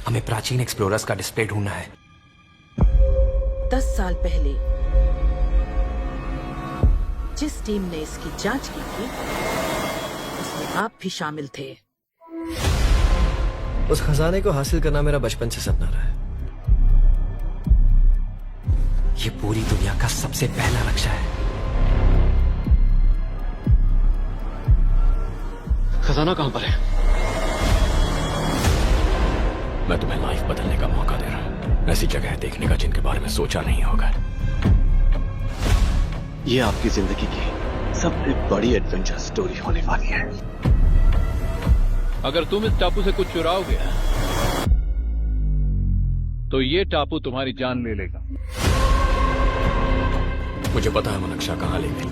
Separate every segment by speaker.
Speaker 1: हमें प्राचीन एक्सप्लोरर्स का डिस्प्ले ढूंढना है।
Speaker 2: 10 साल पहले जिस टीम ने इसकी जांच की थी उसमें आप भी शामिल थे।
Speaker 3: उस खजाने को हासिल करना मेरा बचपन से सपना रहा है।
Speaker 1: ये पूरी दुनिया का सबसे पहला नक्शा है।
Speaker 4: खजाना कहां पर है?
Speaker 5: मैं तुम्हें लाइफ बदलने का मौका दे रहा हूं। ऐसी जगह देखने का जिनके बारे में सोचा नहीं होगा।
Speaker 4: ये आपकी जिंदगी की सबसे बड़ी एडवेंचर स्टोरी होने वाली है।
Speaker 6: अगर तुम इस टापू से कुछ चुराओगे तो ये टापू तुम्हारी जान ले लेगा।
Speaker 5: मुझे पता है वो नक्शा कहां ले गई।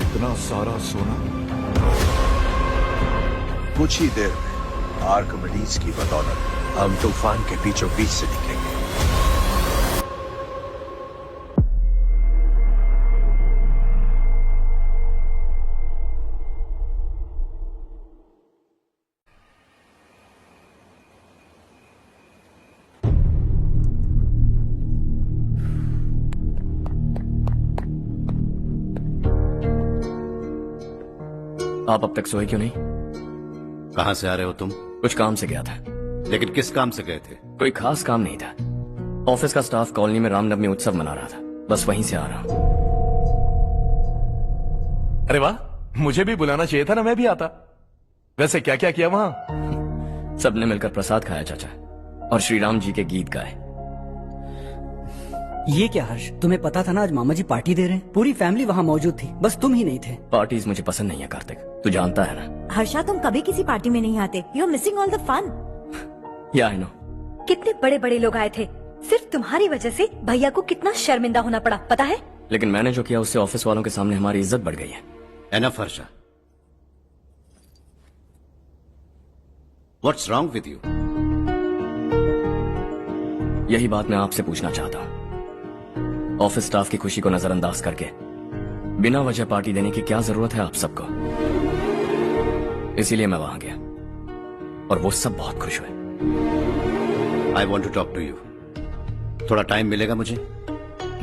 Speaker 7: इतना सारा सोना कुछ ही देर में आर्किमिडीज की बदौलत हम तूफान के बीचों बीच से निकलेंगे।
Speaker 5: आप अब तक सोए क्यों नहीं?
Speaker 8: कहां से आ रहे हो तुम?
Speaker 5: कुछ काम से गया था।
Speaker 8: लेकिन किस काम से गए थे?
Speaker 5: कोई खास काम नहीं था। ऑफिस का स्टाफ कॉलोनी में रामनवमी उत्सव मना रहा था, बस वहीं से आ रहा हूं।
Speaker 9: अरे वाह, मुझे भी बुलाना चाहिए था ना, मैं भी आता। वैसे क्या क्या किया वहां?
Speaker 5: सबने मिलकर प्रसाद खाया चाचा, और श्री राम जी के गीत गाए।
Speaker 10: ये क्या हर्ष, तुम्हें पता था ना आज मामा जी पार्टी दे रहे हैं? पूरी फैमिली वहाँ मौजूद थी, बस तुम ही नहीं थे।
Speaker 5: पार्टीज मुझे पसंद नहीं है कार्तिक, तू जानता है ना।
Speaker 11: हर्षा, तुम कभी किसी पार्टी में नहीं आते। You are missing all the fun.
Speaker 5: Yeah I no.
Speaker 11: कितने बड़े बड़े लोग आए थे, सिर्फ तुम्हारी वजह से भैया को कितना शर्मिंदा होना पड़ा, पता है?
Speaker 5: लेकिन मैंने जो किया उससे ऑफिस वालों के सामने हमारी इज्जत बढ़ गई है।
Speaker 8: Enough Harsha, what's wrong with you?
Speaker 5: यही बात मैं आपसे पूछना चाहता हूँ। ऑफिस स्टाफ की खुशी को नजरअंदाज करके बिना वजह पार्टी देने की क्या जरूरत है आप सबको? इसीलिए मैं वहां गया और वो सब बहुत खुश हुए।
Speaker 8: I want to talk to you. थोड़ा टाइम मिलेगा मुझे?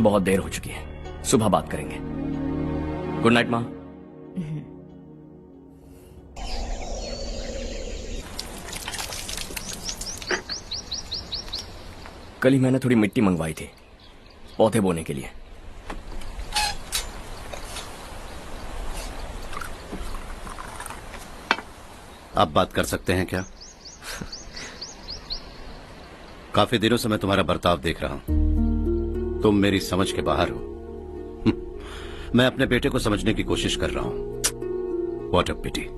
Speaker 5: बहुत देर हो चुकी है, सुबह बात करेंगे। गुड नाइट माँ। कल ही मैंने थोड़ी मिट्टी मंगवाई थी पौधे बोने के लिए।
Speaker 8: आप बात कर सकते हैं क्या? काफी दिनों से मैं तुम्हारा बर्ताव देख रहा हूं। तुम मेरी समझ के बाहर हो। मैं अपने बेटे को समझने की कोशिश कर रहा हूं। व्हाट अ पिटी।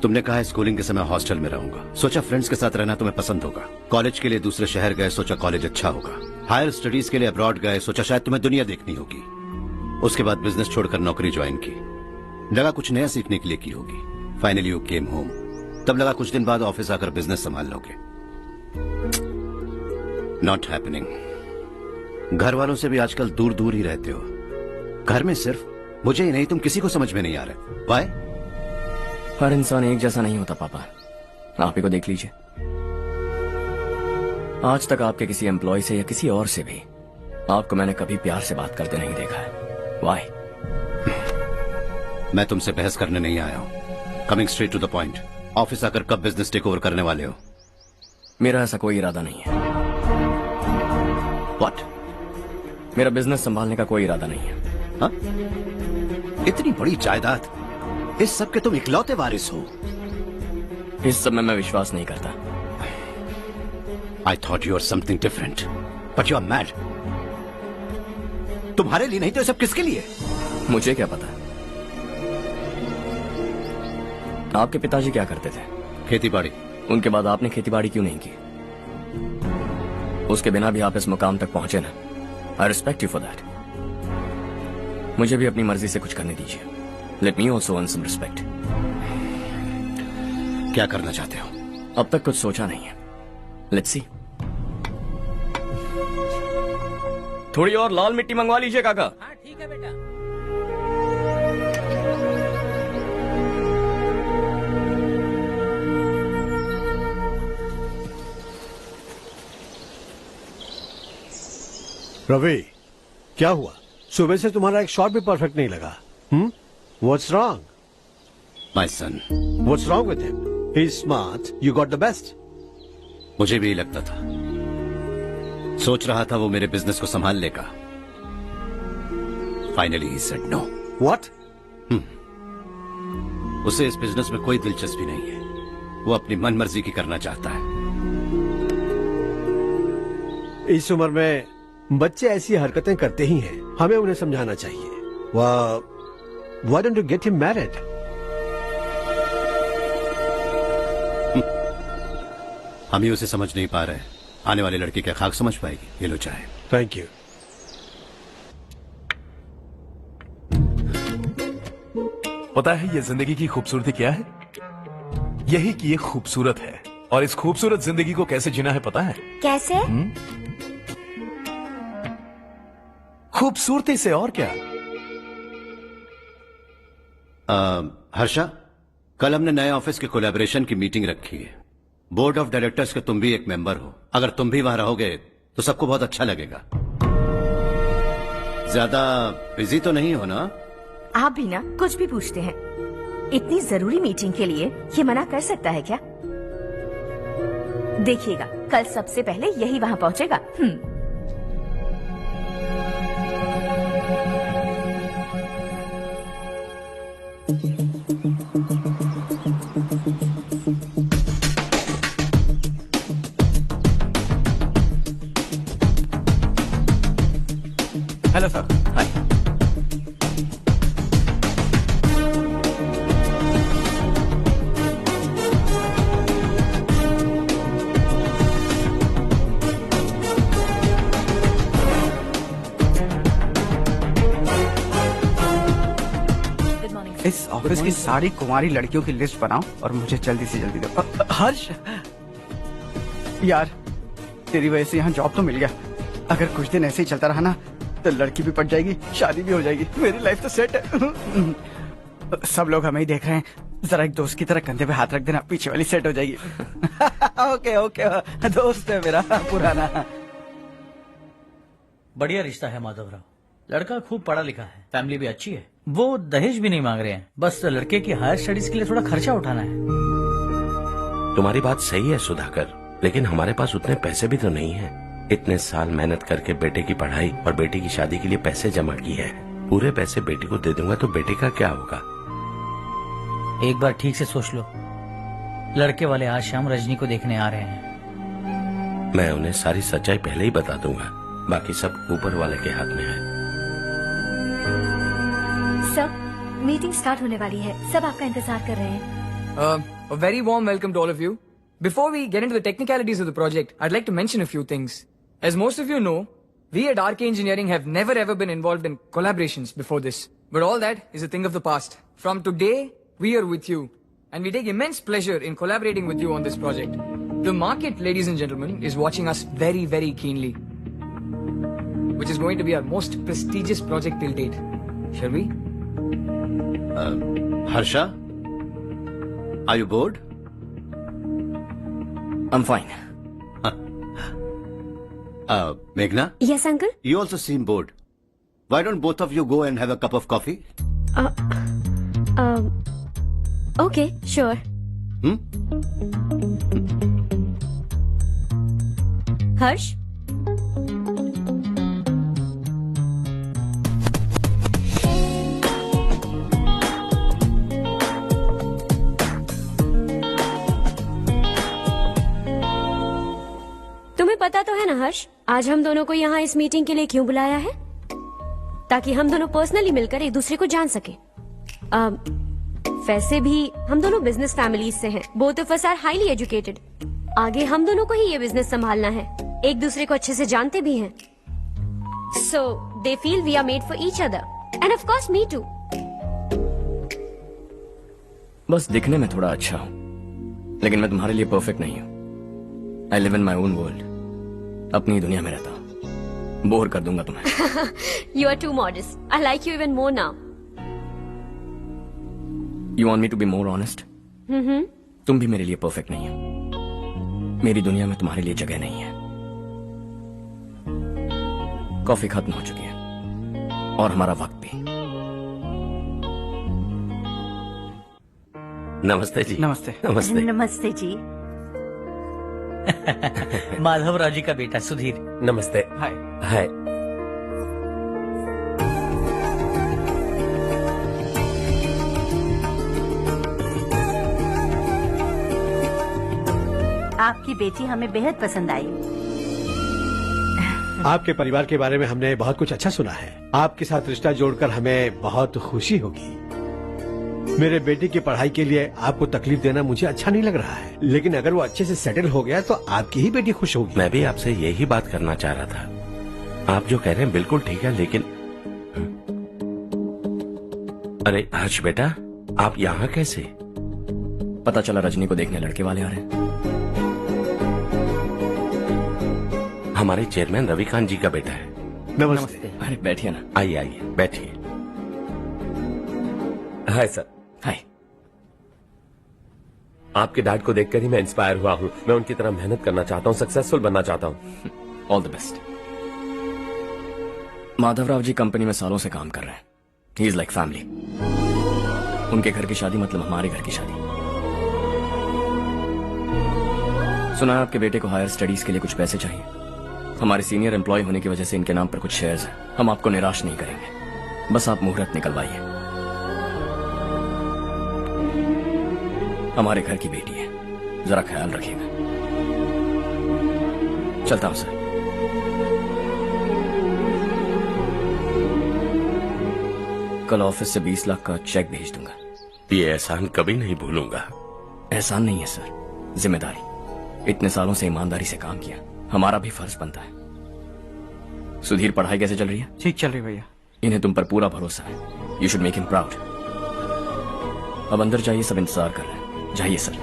Speaker 8: तुमने कहा स्कूलिंग के समय हॉस्टल में रहूंगा, सोचा फ्रेंड्स के साथ रहना तुम्हें पसंद होगा। कॉलेज के लिए दूसरे शहर गए, सोचा कॉलेज अच्छा होगा। हायर स्टडीज के लिए अब्रॉड गए, सोचा शायद तुम्हें दुनिया देखनी होगी। उसके बाद बिजनेस छोड़कर नौकरी ज्वाइन की, लगा कुछ नया सीखने के लिए की होगी। Finally you came home. तब लगा कुछ दिन बाद ऑफिस आकर बिजनेस संभाल लोगे। Not happening. घर वालों से भी आजकल दूर दूर ही रहते हो। घर में सिर्फ मुझे ही नहीं, तुम किसी को समझ में नहीं आ रहे। वाई?
Speaker 5: हर इंसान एक जैसा नहीं होता पापा, आप ही को देख लीजिए। आज तक आपके किसी एम्प्लॉय से या किसी और से भी आपको मैंने कभी प्यार से बात करते नहीं देखा है। वाई?
Speaker 8: मैं तुमसे बहस करने नहीं आया हूं। Coming straight to the point. Office आकर कब बिजनेस टेक ओवर करने वाले हो?
Speaker 5: मेरा ऐसा कोई इरादा नहीं है।
Speaker 8: व्हाट?
Speaker 5: मेरा बिजनेस संभालने का कोई इरादा नहीं है।
Speaker 8: हा? इतनी बड़ी जायदाद, इस सब के तुम इकलौते वारिस हो।
Speaker 5: इस सब में मैं विश्वास नहीं करता।
Speaker 8: I thought you were something different, but you are mad. तुम्हारे लिए नहीं तो ये सब किसके लिए?
Speaker 5: मुझे क्या पता। आपके पिताजी क्या करते थे?
Speaker 8: खेतीबाड़ी।
Speaker 5: उनके बाद आपने खेतीबाड़ी क्यों नहीं की? उसके बिना भी आप इस मुकाम तक पहुंचे ना। I respect you for that. मुझे भी अपनी मर्जी से कुछ करने दीजिए। Let me also earn some respect.
Speaker 8: क्या करना चाहते हो?
Speaker 5: अब तक कुछ सोचा नहीं है। Let's see. थोड़ी और लाल मिट्टी मंगवा लीजिए काका।
Speaker 2: हाँ ठीक है बेटा।
Speaker 12: रवि, क्या हुआ? सुबह से तुम्हारा एक शॉट भी परफेक्ट नहीं लगा। What's wrong?
Speaker 8: My son.
Speaker 12: What's wrong with him? He is smart, you got the best.
Speaker 8: मुझे भी लगता था, सोच रहा था वो मेरे बिजनेस को संभाल लेगा। Finally he said no.
Speaker 12: What?
Speaker 8: उसे इस बिजनेस में कोई दिलचस्पी नहीं है। वो अपनी मनमर्जी की करना चाहता है।
Speaker 12: इस उम्र में बच्चे ऐसी हरकतें करते ही हैं, हमें उन्हें समझाना चाहिए। Why don't you get him married?
Speaker 8: हम ही उसे समझ नहीं पा रहे। आने वाली लड़की क्या खाक समझ पाएगी? ये लो चाहे।
Speaker 12: Thank you.
Speaker 9: पता है ये जिंदगी की खूबसूरती क्या है? यही कि ये खूबसूरत है, और इस खूबसूरत जिंदगी को कैसे जीना है पता है?
Speaker 11: कैसे?
Speaker 9: खूबसूरती से, और क्या।
Speaker 8: हर्षा, कल हमने नए ऑफिस के कोलैबोरेशन की मीटिंग रखी है। बोर्ड ऑफ डायरेक्टर्स के तुम भी एक मेंबर हो। अगर तुम भी वहां रहोगे तो सबको बहुत अच्छा लगेगा। ज्यादा बिजी तो नहीं हो ना?
Speaker 11: आप भी ना कुछ भी पूछते हैं। इतनी जरूरी मीटिंग के लिए ये मना कर सकता है क्या? देखिएगा, कल सबसे पहले यही वहाँ पहुँचेगा।
Speaker 10: Hello sir. हाय।
Speaker 13: इस ऑफिस की सारी कुंवारी लड़कियों की लिस्ट बनाओ और मुझे जल्दी से जल्दी दो। हर्ष, यार तेरी वजह से यहाँ जॉब तो मिल गया। अगर कुछ दिन ऐसे ही चलता रहा ना तो लड़की भी पट जाएगी, शादी भी हो जाएगी, मेरी लाइफ तो सेट है। सब लोग हमें ही देख रहे हैं, जरा एक दोस्त की तरह कंधे पे हाथ रख देना, पीछे वाली सेट हो जाएगी। ओके ओके, दोस्त है मेरा पुराना।
Speaker 10: बढ़िया रिश्ता है माधवराव। लड़का खूब पढ़ा लिखा है, फैमिली भी अच्छी है। वो दहेज भी नहीं मांग रहे हैं, बस लड़के की हायर स्टडीज के लिए थोड़ा खर्चा उठाना है।
Speaker 1: तुम्हारी बात सही है सुधाकर, लेकिन हमारे पास उतने पैसे भी तो नहीं है। इतने साल मेहनत करके बेटे की पढ़ाई और बेटे की शादी के लिए पैसे जमा किए हैं। पूरे पैसे बेटे को दे दूंगा तो बेटे का क्या होगा?
Speaker 10: एक बार ठीक से सोच लो। लड़के वाले आज शाम रजनी को देखने आ रहे हैं।
Speaker 1: मैं उन्हें सारी सच्चाई पहले ही बता दूंगा, बाकी सब ऊपर वाले के हाथ में है।
Speaker 11: सर, मीटिंग स्टार्ट होने वाली है, सब आपका इंतजार कर रहे हैं।
Speaker 13: A very warm welcome to all of you. Before we get into the technicalities of the project, I'd like to mention a few things. As most of you know, we at RK Engineering have never ever been involved in collaborations before this. But all that is a thing of the past. From today, we are with you. And we take immense pleasure in collaborating with you on this project. The market, ladies and gentlemen, is watching us very, very keenly. Which is going to be our most prestigious project till date. Shall we?
Speaker 8: Harsha? Are you bored?
Speaker 5: I'm fine.
Speaker 8: Meghna?
Speaker 11: Yes, uncle.
Speaker 8: You also seem bored. Why don't both of you go and have a cup of coffee?
Speaker 11: Okay, sure. Harsh? तुम्हें पता तो है ना हर्ष, आज हम दोनों को यहाँ इस मीटिंग के लिए क्यों बुलाया है? ताकि हम दोनों पर्सनली मिलकर एक दूसरे को जान सके। वैसे भी हम दोनों बिजनेस फैमिलीज से हैं। Both of us are highly educated. आगे हम दोनों को ही ये बिजनेस संभालना है। एक दूसरे को अच्छे से जानते भी हैं। So they feel we are made for each other and of course me too.
Speaker 5: बस दिखने में थोड़ा अच्छा हूं, लेकिन मैं तुम्हारे लिए परफेक्ट नहीं हूं। I live in my own world, अपनी दुनिया में रहता हूं। बोर कर दूंगा तुम्हें।
Speaker 11: You are too modest. I like you even more now.
Speaker 5: You want me to be more honest? तुम भी मेरे लिए परफेक्ट नहीं हो। मेरी दुनिया में तुम्हारे लिए जगह नहीं है। कॉफी खत्म हो चुकी है और हमारा वक्त भी।
Speaker 1: नमस्ते जी।
Speaker 10: नमस्ते।
Speaker 1: नमस्ते।
Speaker 2: नमस्ते जी।
Speaker 10: माधवराव जी का बेटा सुधीर।
Speaker 3: नमस्ते।
Speaker 10: हाय।
Speaker 3: हाय।
Speaker 2: आपकी बेटी हमें बेहद पसंद आई।
Speaker 12: आपके परिवार के बारे में हमने बहुत कुछ अच्छा सुना है। आपके साथ रिश्ता जोड़कर हमें बहुत खुशी होगी। मेरे बेटे की पढ़ाई के लिए आपको तकलीफ देना मुझे अच्छा नहीं लग रहा है, लेकिन अगर वो अच्छे से सेटल हो गया तो आपकी ही बेटी खुश होगी।
Speaker 1: मैं भी आपसे यही बात करना चाह रहा था। आप जो कह रहे हैं बिल्कुल ठीक है, लेकिन अरे हर्ष बेटा, आप यहाँ कैसे?
Speaker 5: पता चला रजनी को देखने लड़के वाले आ रहे हैं।
Speaker 1: हमारे चेयरमैन रविकांत जी का बेटा है।
Speaker 12: नमस्ते।
Speaker 5: अरे बैठिए ना।
Speaker 1: आइए आइए बैठिए।
Speaker 3: Hi sir.
Speaker 5: हाय।
Speaker 3: आपके डैड को देखकर ही मैं इंस्पायर हुआ हूँ। मैं उनकी तरह मेहनत करना चाहता हूँ, सक्सेसफुल बनना चाहता हूँ।
Speaker 5: All the best. Madhavrao ji company में सालों से काम कर रहे हैं। He is like family. उनके घर की शादी मतलब हमारे घर की शादी। सुना है आपके बेटे को हायर स्टडीज के लिए कुछ पैसे चाहिए। हमारे सीनियर एम्प्लॉय होने की वजह से इनके नाम पर कुछ शेयर्स हैं। हम आपको निराश नहीं करेंगे, बस आप मुहूर्त निकलवाइए। हमारे घर की बेटी है, जरा ख्याल रखिएगा। चलता हूं सर। कल ऑफिस से 20 लाख का चेक भेज दूंगा।
Speaker 1: ये एहसान कभी नहीं भूलूंगा।
Speaker 5: एहसान नहीं है सर, जिम्मेदारी। इतने सालों से ईमानदारी से काम किया, हमारा भी फर्ज बनता है। सुधीर, पढ़ाई कैसे चल रही है?
Speaker 10: ठीक चल रही भैया।
Speaker 5: इन्हें तुम पर पूरा भरोसा है। You should make him proud. अब अंदर जाइए, सब इंतजार कर रहे हैं। जाइए सर।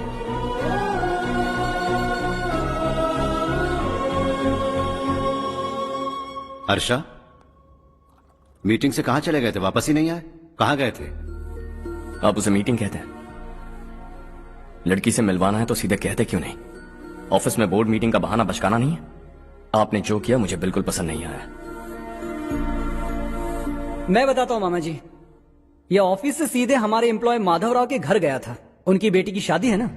Speaker 8: हर्षा, मीटिंग से कहां चले गए थे? वापस ही नहीं आए? कहां गए थे?
Speaker 5: आप उसे मीटिंग कहते हैं? लड़की से मिलवाना है तो सीधे कहते क्यों नहीं? ऑफिस में बोर्ड मीटिंग का बहाना बचकाना नहीं है। आपने जो किया मुझे बिल्कुल पसंद नहीं आया।
Speaker 14: मैं बताता हूँ मामा जी, ये ऑफिस से सीधे हमारे एम्प्लॉय माधवराव के घर गया था। उनकी बेटी की शादी है ना,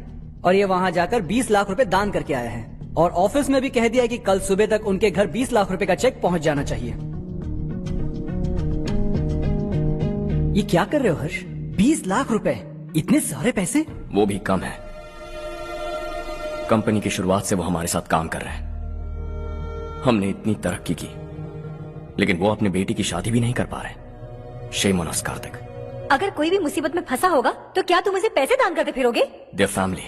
Speaker 14: और ये वहां जाकर 20 लाख रुपए दान करके आया है। और ऑफिस में भी कह दिया कि कल सुबह तक उनके घर 20 लाख रुपए का चेक पहुंच जाना चाहिए। ये क्या कर रहे हो हर्ष? 20 लाख रुपए, इतने सारे पैसे?
Speaker 5: वो भी कम है। कंपनी की शुरुआत से वो हमारे साथ काम कर रहे हैं। हमने इतनी तरक्की की, लेकिन वो अपनी बेटी की शादी भी नहीं कर पा रहे। Shame on us Kartik.
Speaker 11: अगर कोई भी मुसीबत में फंसा होगा तो क्या तुम उसे पैसे दान करते फिरोगे?
Speaker 5: Their family.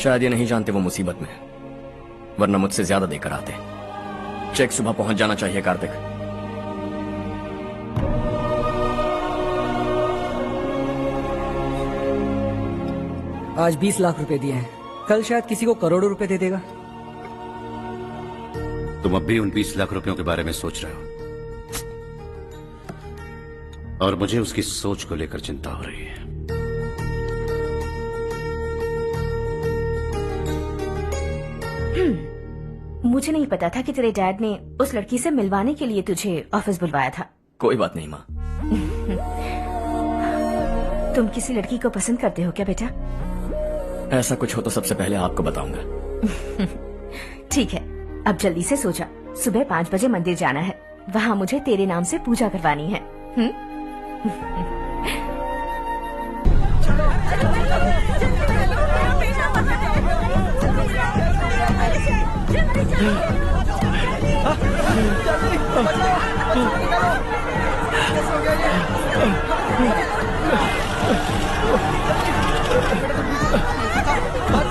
Speaker 5: शायद ये नहीं जानते वो मुसीबत में है, वरना मुझसे ज्यादा देकर आते। चेक सुबह पहुंच जाना चाहिए कार्तिक।
Speaker 14: आज 20 लाख रुपए दिए हैं, कल शायद किसी को करोड़ों रुपए दे देगा।
Speaker 8: तुम अब भी उन 20 लाख रुपयों के बारे में सोच रहे हो, और मुझे उसकी सोच को लेकर चिंता हो रही है।
Speaker 15: मुझे नहीं पता था कि तेरे डैड ने उस लड़की से मिलवाने के लिए तुझे ऑफिस बुलवाया था।
Speaker 5: कोई बात नहीं माँ।
Speaker 15: तुम किसी लड़की को पसंद करते हो क्या बेटा?
Speaker 5: ऐसा कुछ हो तो सबसे पहले आपको बताऊंगा।
Speaker 15: ठीक है, अब जल्दी से सो जा। सुबह 5 बजे मंदिर जाना है, वहाँ मुझे तेरे नाम से पूजा करवानी है।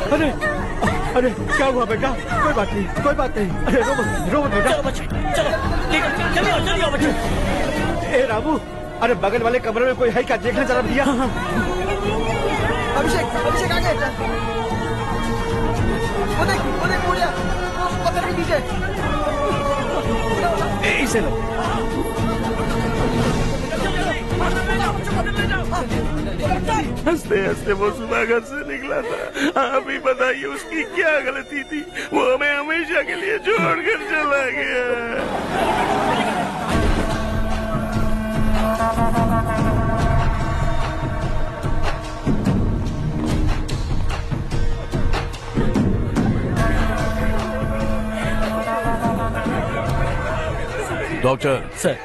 Speaker 12: अरे अरे क्या हुआ बेटा? कोई बात नहीं, कोई बात नहीं। अरे रो मत बेटा।
Speaker 10: चलो बच्चे, चलो जल्दी आओ बच्चे।
Speaker 12: ए रामू, अरे बगल वाले कमरे में कोई है क्या? देखना जरा भैया।
Speaker 14: अभिषेक, अभिषेक आगे। वो देख मुड़िया, पत्थर के पीछे।
Speaker 12: इसे लो।
Speaker 9: हंसते हंसते वो सुबह घर से निकला था। आप ही बताइए उसकी क्या गलती थी, वो हमें हमेशा के लिए छोड़कर चला गया। डॉक्टर
Speaker 10: सर,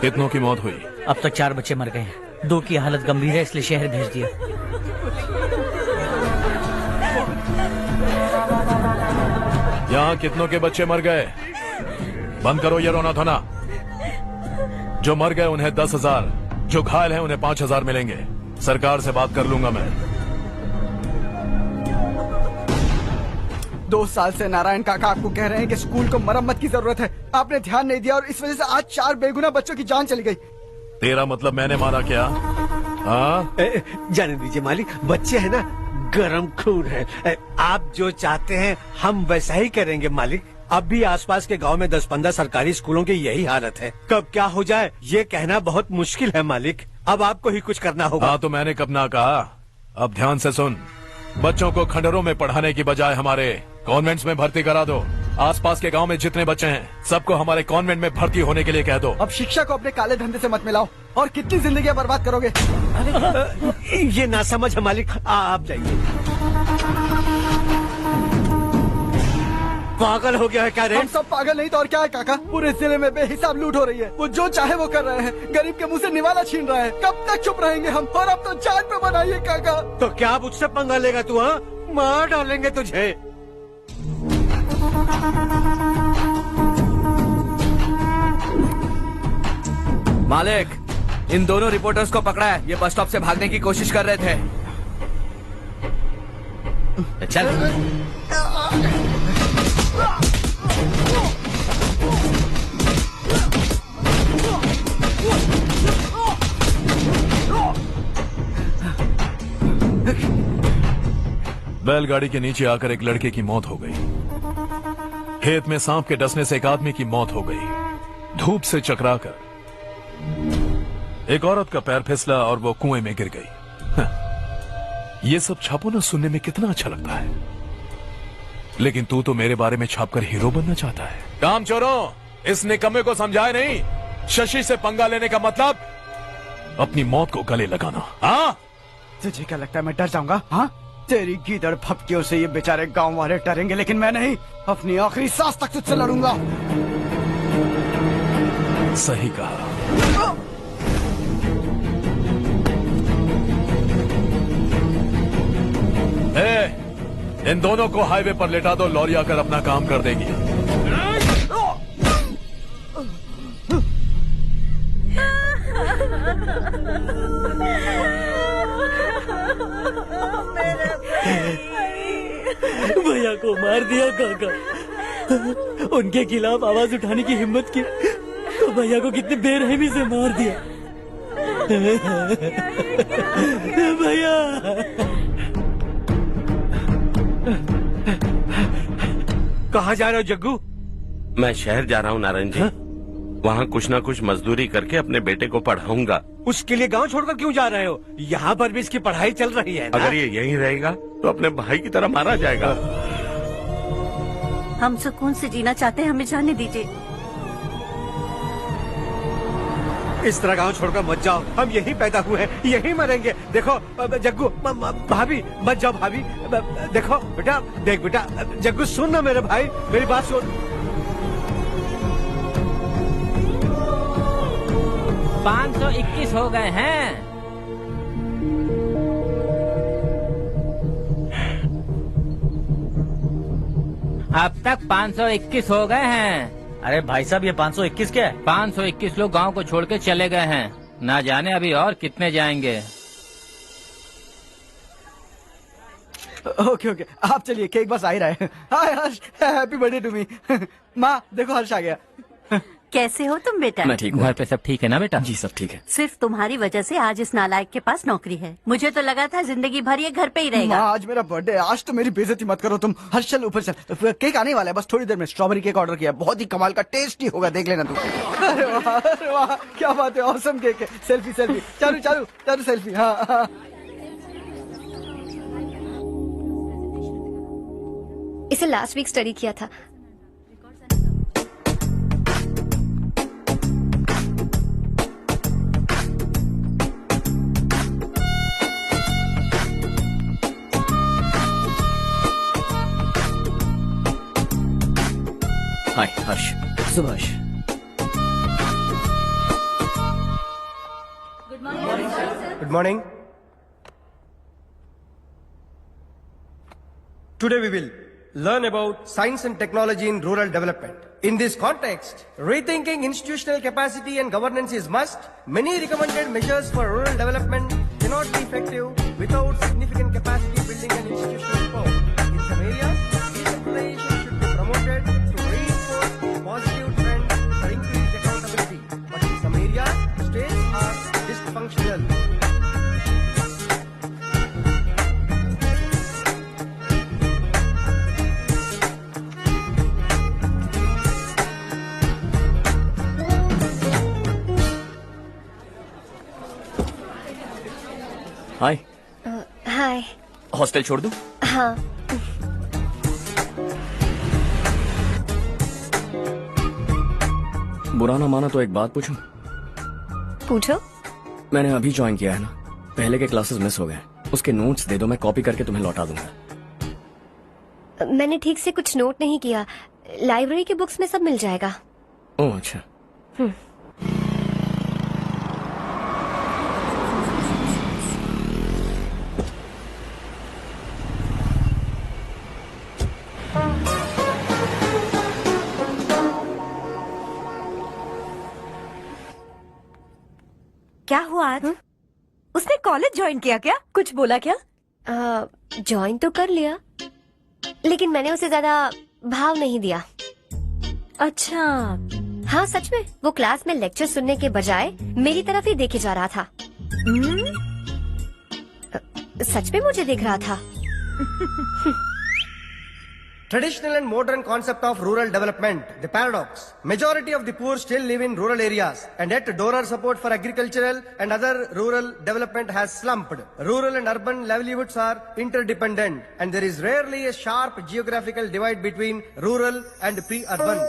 Speaker 9: कितनों की मौत हुई?
Speaker 10: अब तक 4 बच्चे मर गए हैं, 2 की हालत गंभीर है, इसलिए शहर भेज दिया।
Speaker 9: यहाँ कितनों के बच्चे मर गए? बंद करो ये रोना धोना। जो मर गए उन्हें 10,000, जो घायल हैं उन्हें 5,000 मिलेंगे। सरकार से बात कर लूंगा मैं।
Speaker 16: 2 साल से नारायण काका आपको कह रहे हैं कि स्कूल को मरम्मत की जरूरत है। आपने ध्यान नहीं दिया और इस वजह से आज 4 बेगुनाह बच्चों की जान चली गई।
Speaker 9: तेरा मतलब मैंने मारा क्या? हाँ,
Speaker 12: जाने दीजिए मालिक, बच्चे हैं ना, गरम खून है। आप जो चाहते हैं हम वैसा ही करेंगे मालिक। अब भी आसपास के गांव में 10-15 सरकारी स्कूलों की यही हालत है। कब क्या हो जाए ये कहना बहुत मुश्किल है मालिक। अब आपको ही कुछ करना होगा।
Speaker 9: हाँ तो मैंने कब ना कहा। अब ध्यान से सुन, बच्चों को खंडरों में पढ़ाने की बजाय हमारे कॉन्वेंट्स में भर्ती करा दो। आसपास के गांव में जितने बच्चे हैं सबको हमारे कॉन्वेंट में भर्ती होने के लिए कह दो।
Speaker 16: अब शिक्षा को अपने काले धंधे से मत मिलाओ। और कितनी जिंदगियां बर्बाद करोगे?
Speaker 12: ये ना समझ है मालिक, आप जाइए। पागल हो गया है क्या रे?
Speaker 16: हम सब पागल नहीं तो और क्या है काका। पूरे जिले में बेहिसाब लूट हो रही है। वो जो चाहे वो कर रहे हैं, गरीब के मुंह से निवाला छीन रहा है। कब तक चुप रहेंगे हम? और अब तो जान पे बनाइए काका।
Speaker 12: तो क्या आप मुझसे पंगा लेगा तू? हाँ, मार डालेंगे तुझे।
Speaker 17: मालिक, इन दोनों रिपोर्टर्स को पकड़ा है। ये बस स्टॉप से भागने की कोशिश कर रहे थे।
Speaker 10: चल।
Speaker 9: बैलगाड़ी के नीचे आकर एक लड़के की मौत हो गई। खेत में सांप के डसने से एक आदमी की मौत हो गई। धूप से चकराकर एक औरत का पैर फिसला और वो कुएं में गिर गई। ये सब छापो ना, सुनने में कितना अच्छा लगता है, लेकिन तू तो मेरे बारे में छापकर हीरो बनना चाहता है। काम चोरों, इस निकम्मे को समझाए नहीं। शशि से पंगा लेने का मतलब अपनी मौत को गले लगाना। हाँ,
Speaker 16: तुझे क्या लगता है मैं डर जाऊंगा? हाँ, तेरी गीदड़ फपकियों से ये बेचारे गांव वाले डरेंगे, लेकिन मैं नहीं। अपनी आखिरी सांस तक तुझसे लड़ूंगा।
Speaker 9: सही कहा। इन दोनों को हाईवे पर लेटा दो, लॉरी आकर अपना काम कर देगी।
Speaker 10: भैया को मार दिया काका। उनके खिलाफ आवाज उठाने की हिम्मत की तो भैया को कितने बेरहमी से मार दिया। भैया
Speaker 12: कहाँ जा रहे हो जग्गू?
Speaker 1: मैं शहर जा रहा हूँ नारायण जी। वहाँ कुछ ना कुछ मजदूरी करके अपने बेटे को पढ़ाऊंगा।
Speaker 12: उसके लिए गांव छोड़कर क्यों जा रहे हो? यहाँ पर भी इसकी पढ़ाई चल रही है ना?
Speaker 1: अगर ये यहीं रहेगा तो अपने भाई की तरह मारा जाएगा।
Speaker 18: हम सुकून से जीना चाहते हैं, हमें जाने दीजिए।
Speaker 12: इस तरह गांव छोड़कर मत जाओ। हम यहीं पैदा हुए हैं, यहीं मरेंगे। देखो जग्गू, भाभी मत जाओ। भाभी देखो बेटा, देख बेटा, जग्गू सुन ना मेरे भाई, मेरी बात सुन।
Speaker 19: 521 हो गए हैं। अब तक 521 हो गए हैं।
Speaker 10: अरे भाई साहब, ये 521 क्या है?
Speaker 19: 521 लोग गांव को छोड़ के चले गए हैं। ना जाने अभी और कितने जाएंगे।
Speaker 16: ओके ओके, आप चलिए, केक बस आ ही रहा है। हाय हर्ष, हैप्पी बर्थडे टू मी। माँ देखो, हर्ष आ गया।
Speaker 18: कैसे हो तुम बेटा?
Speaker 5: मैं ठीक हूँ।
Speaker 19: घर पे सब ठीक है ना बेटा?
Speaker 5: जी सब ठीक है।
Speaker 18: सिर्फ तुम्हारी वजह से आज इस नालायक के पास नौकरी है। मुझे तो लगा था जिंदगी भर ये घर पे ही रहेगा।
Speaker 16: माँ, आज मेरा बर्थडे है, आज तो मेरी बेइज्जती मत करो तुम। हर्ष चल ऊपर चल, केक आने वाला है, बस थोड़ी देर में। स्ट्रॉबेरी केक ऑर्डर किया, बहुत ही कमाल का टेस्टी होगा, देख लेना तू। अरे वाह क्या बात है, ऑसम केक है। सेल्फी सेल्फी, चालू चालू चालू सेल्फी। हाँ हाँ।
Speaker 11: इसे लास्ट वीक स्टडी किया था।
Speaker 5: हाय हर्ष।
Speaker 14: Subhash.
Speaker 20: Good morning. Today we will learn about science and technology in rural development. In this context, rethinking institutional capacity and governance is must. Many recommended measures for rural development cannot be effective without significant capacity building and institutional support. In some areas, decentralization should be promoted to reinforce positive trends for increased accountability. But in some areas, states are dysfunctional.
Speaker 5: Hi.
Speaker 11: Hi.
Speaker 5: Hostel छोड़ दूं?
Speaker 11: हाँ।
Speaker 5: बुरा ना माना तो एक बात पूछूं?
Speaker 11: पूछो।
Speaker 5: मैंने अभी ज्वाइन किया है ना, पहले के क्लासेस मिस हो गए। उसके नोट्स दे दो, मैं कॉपी करके तुम्हें लौटा दूंगा।
Speaker 11: मैंने ठीक से कुछ नोट नहीं किया। लाइब्रेरी के बुक्स में सब मिल जाएगा।
Speaker 5: ओह अच्छा।
Speaker 15: क्या हुआ आज? उसने कॉलेज ज्वाइन किया क्या? कुछ बोला क्या?
Speaker 11: ज्वाइन तो कर लिया, लेकिन मैंने उसे ज्यादा भाव नहीं दिया।
Speaker 15: अच्छा।
Speaker 11: हाँ सच में, वो क्लास में लेक्चर सुनने के बजाय मेरी तरफ ही देखे जा रहा था। सच में मुझे देख रहा था।
Speaker 20: Traditional and modern concept of rural development, the paradox. Majority of the poor still live in rural areas, and yet donor support for agricultural and other rural development has slumped. Rural and urban livelihoods are interdependent, and there is rarely a sharp geographical divide between rural and pre-urban.